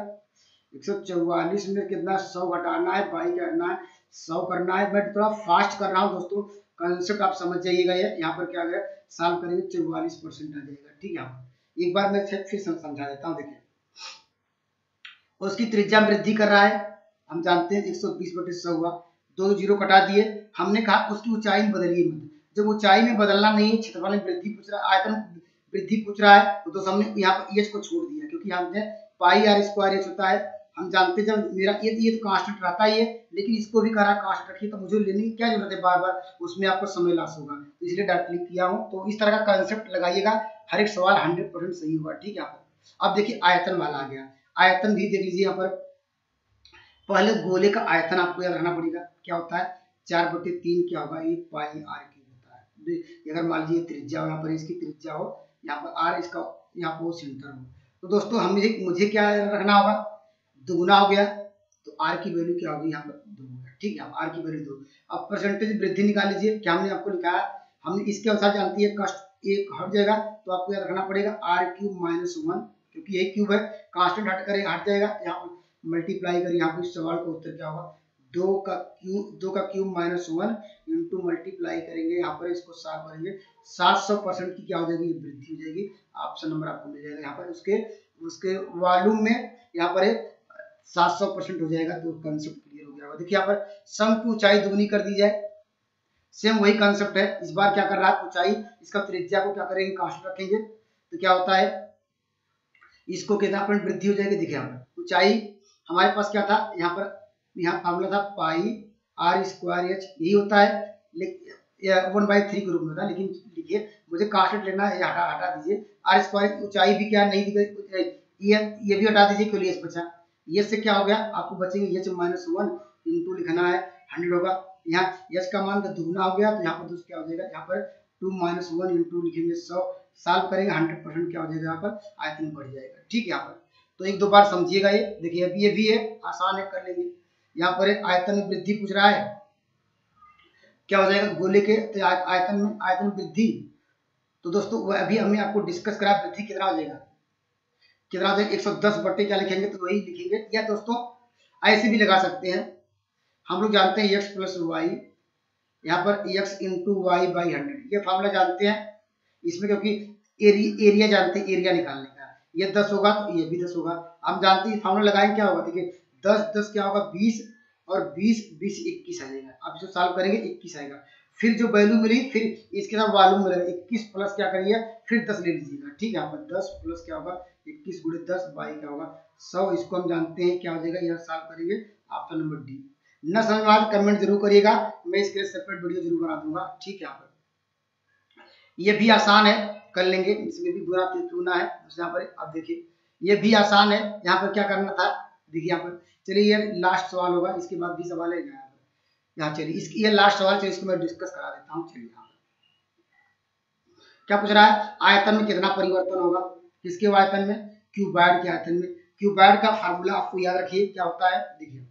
144 में कितना 100 घटाना है, बाई करना है, 100 करना है। मैं थोड़ा फास्ट कर रहा हूँ दोस्तों, कंसेप्ट आप समझ जाइएगा। ये यहाँ पर क्या है सॉल्व करेंगे 44% आ जाएगा, ठीक है। एक बार मैं फिर समझा देता हूँ। देखिए उसकी त्रिज्या वृद्धि कर रहा है, हम जानते हैं 120/100 हुआ, 2 जीरो कटा दिए। हमने कहा उसकी ऊंचाई में बदलिए मत, जब ऊंचाई में बदलना नहीं है, क्षेत्रफल में वृद्धि पूछ रहा है, आयतन वृद्धि पूछ रहा है, तो हमने यहाँ पर एच को छोड़ दिया क्योंकि हमने पाई आर स्क्वायर एच होता है। हम जानते हैं जब मेरा ये तो कांस्टेंट रहता ही है, लेकिन इसको भी करा कांस्टेंट रखिए तो मुझे लेने की क्या जरूरत है बार बार, उसमें आपको समय लॉस होगा, तो इसलिए डायरेक्टली किया हूँ। तो इस तरह का कंसेप्ट लगाइएगा, हर एक सवाल 100% सही होगा, ठीक है। अब देखिए आयतन वाला आ गया, आयतन भी देख लीजिए। यहाँ पर पहले गोले का आयतन आपको याद रखना पड़ेगा, क्या होता है 4/3 क्या होगा, ये पाई आर क्यूब होता है। अगर मान लीजिए त्रिज्या हो, यहाँ पर इसकी त्रिज्या हो, यहाँ पर आर इसका यहाँ पर सेंटर हो, तो दोस्तों मुझे क्या रखना होगा, दुगुना हो गया तो आर की वैल्यू क्या होगी, यहाँ पर 2 हो गया, ठीक है। आर की वैल्यू 2। अब परसेंटेज वृद्धि निकाल लीजिए, क्या हमने आपको लिखा है, हमने इसके अनुसार जानती है कष्ट एक हट जाएगा तो आपको याद रखना पड़ेगा r³ - 1 क्योंकि ये क्यूब है, कांस्टेंट हट जाएगा। यहाँ पर मल्टीप्लाई कर, यहाँ पर इस सवाल का उत्तर क्या होगा 2 का क्यूब -1 इंटू मल्टीप्लाई करेंगे, यहाँ पर इसको सॉल्व करेंगे 700% की क्या हो जाएगी वृद्धि हो जाएगी। ऑप्शन नंबर आपको मिल जाएगा। यहाँ पर उसके वॉल्यूम में यहाँ पर 700% हो जाएगा, तो कंसेप्ट क्लियर हो गया। देखिए यहाँ पर सम की ऊंचाई दुगनी कर दी जाए, सेम वही कंसेप्ट है। इस बार क्या कर रहा है ऊंचाई, इसका त्रिज्या को क्या करेंगे कांस्टेंट रखेंगे, तो क्या होता है इसको कितना पॉइंट वृद्धि हो जाएगी। देखिए यहाँ पर ऊंचाई हमारे पास क्या था, यहाँ फार्मूला था पाई आर स्क्वायर एच, यही होता है। लेकिन 1/3 के रूप में था, लेकिन लिखिए मुझे कांस्टेंट लेना है, हटा हटा दीजिए। आर स्क्वायर ऊंचाई भी क्या नहीं दी गई, ये भी हटा दीजिए, क्यों एस बचा। ये से क्या हो गया, आपको बचेंगे एच माइनस 1 इंटू लिखना है 100 होगा। यहाँ एच का मान तो दुगना हो गया, तो यहाँ पर दोस्त क्या हो जाएगा, यहाँ पर 2 माइनस 1 इंटू लिखेंगे 100, सॉल्व करेंगे 100% क्या हो जाएगा, यहाँ पर आयतन बढ़ जाएगा। ठीक है, यहाँ पर तो एक दो बार समझिएगा। ये देखिए अभी ये भी है, आसान है, कर लेंगे। यहाँ पर एक आयतन में वृद्धि पूछ रहा है, क्या हो जाएगा गोले के आयतन में आयतन वृद्धि। तो दोस्तों वह अभी हमने आपको डिस्कस करा, वृद्धि कितना हो जाएगा, कितना हो जाएगा 110 बट्टे क्या लिखेंगे, तो वही लिखेंगे। या दोस्तों ऐसे भी लगा सकते हैं, हम लोग जानते हैं x प्लस वाई, यहाँ पर x इंटू वाई बाई 100, ये फॉर्मूला जानते हैं इसमें, क्योंकि एरिया जानते हैं, एरिया निकालने का। ये 10 होगा तो ये भी 10 होगा, हम जानते हैं फॉर्मूला लगाएंगे क्या होगा। देखिए 10 10 क्या होगा 20, और 20 20 21 आ जाएगा। अब इसको सॉल्व करेंगे 21 आएगा, फिर जो वैल्यू मिली फिर इसके साथ वॉल्यूम मिलेगा, 21 प्लस क्या करिए फिर 10 ले लीजिएगा। ठीक है, यहाँ पर 10 प्लस क्या होगा 21 गुणे 10 बाई क्या होगा 100, इसको हम जानते हैं क्या हो जाएगा, यह सॉल्व करेंगे ऑप्शन नंबर डी। न समझ में आए कमेंट जरूर करिएगा, मैं इसके लिए सेपरेट वीडियो जरूर बना दूंगा। ठीक है, यहाँ पर ये भी आसान है, कर लेंगे, इसमें भी बुरा चूना है। यहाँ पर अब देखिए ये भी आसान है, यहाँ पर क्या करना था, देखिए यहाँ पर चलिए ये लास्ट सवाल होगा, इसके बाद भी सवाल है यहाँ चलिए ये लास्ट सवाल, चलिए इसको मैं डिस्कस करा देता हूँ। चलिए यहाँ क्या पूछ रहा है, आयतन में कितना परिवर्तन होगा, किसके आयतन में, क्यूबॉइड के आयतन में। क्यूबॉइड का फार्मूला आपको याद रखिए क्या होता है, देखिए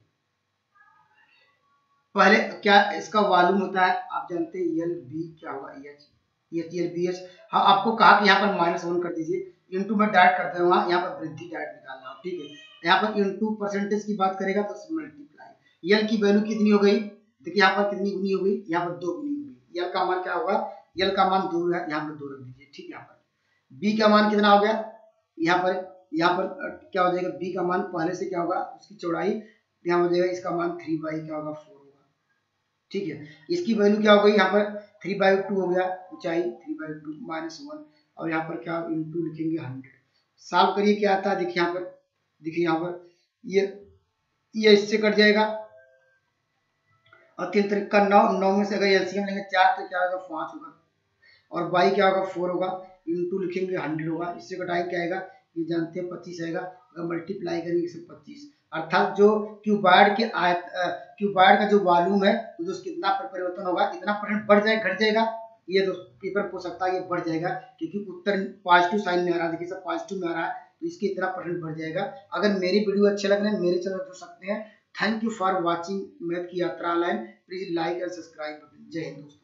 पहले क्या इसका वॉल्यूम होता है, आप जानते हैं एल बी क्या होगा एच, एल बी एच। हाँ आपको कहा कि यहाँ पर -1 कर दीजिए, इंटू में डायरेक्ट करते हैं, वहाँ यहाँ पर वृद्धि डायरेक्ट निकालना है। ठीक है, यहाँ पर इंटू परसेंटेज की बात करेगा तो मल्टीप्लाई, एल की वैल्यू कितनी हो गई, देखिए यहाँ पर कितनी गुनी हो गई, यहाँ पर 2 गुनी हो गई। एल का मान क्या होगा, एल का मान 2 है, यहाँ पर 2 रख दीजिए। ठीक है, यहाँ पर बी का मान कितना हो गया, यहाँ पर क्या हो जाएगा, बी का मान पहले से क्या होगा उसकी चौड़ाई, यहाँ हो जाएगा इसका मान 3/, क्या होगा 4 होगा। ठीक है, इसकी वैल्यू क्या हो गई, यहाँ पर 3/2 हो गया, ऊंचाई 3/2 -1, और यहाँ पर क्या इंटू लिखेंगे 100। सॉल्व करिए क्या आता है, देखिए यहाँ पर, देखिए यहाँ पर ये इससे कट जाएगा, और 3 तरीका 9 में से अगर एलसीएम लेंगे 4 तो क्या होगा 5 होगा, और बाई क्या होगा 4 होगा, इंटू लिखेंगे 100 होगा, इससे कटाई क्या आएगा, ये जानते हैं 25 आएगा, अगर मल्टीप्लाई करेंगे 125, अर्थात जो क्यूबॉइड का जो वॉल्यूम है तो दोस्त कितना परिवर्तन होगा, इतना परसेंट बढ़ जाएगा घट जाएगा, ये दोस्त पेपर पूछ सकता है, ये बढ़ जाएगा क्योंकि उत्तर पॉजिटिव साइन में आ रहा है, देखिए सब पॉजिटिव में आ रहा है, तो इसके इतना परसेंट बढ़ जाएगा। अगर मेरी वीडियो अच्छे लग रहे हैं मेरे चैनल जुड़ सकते हैं। Thank you for watching math की यात्रा online, please like and subscribe. जय हिंद दोस्तों।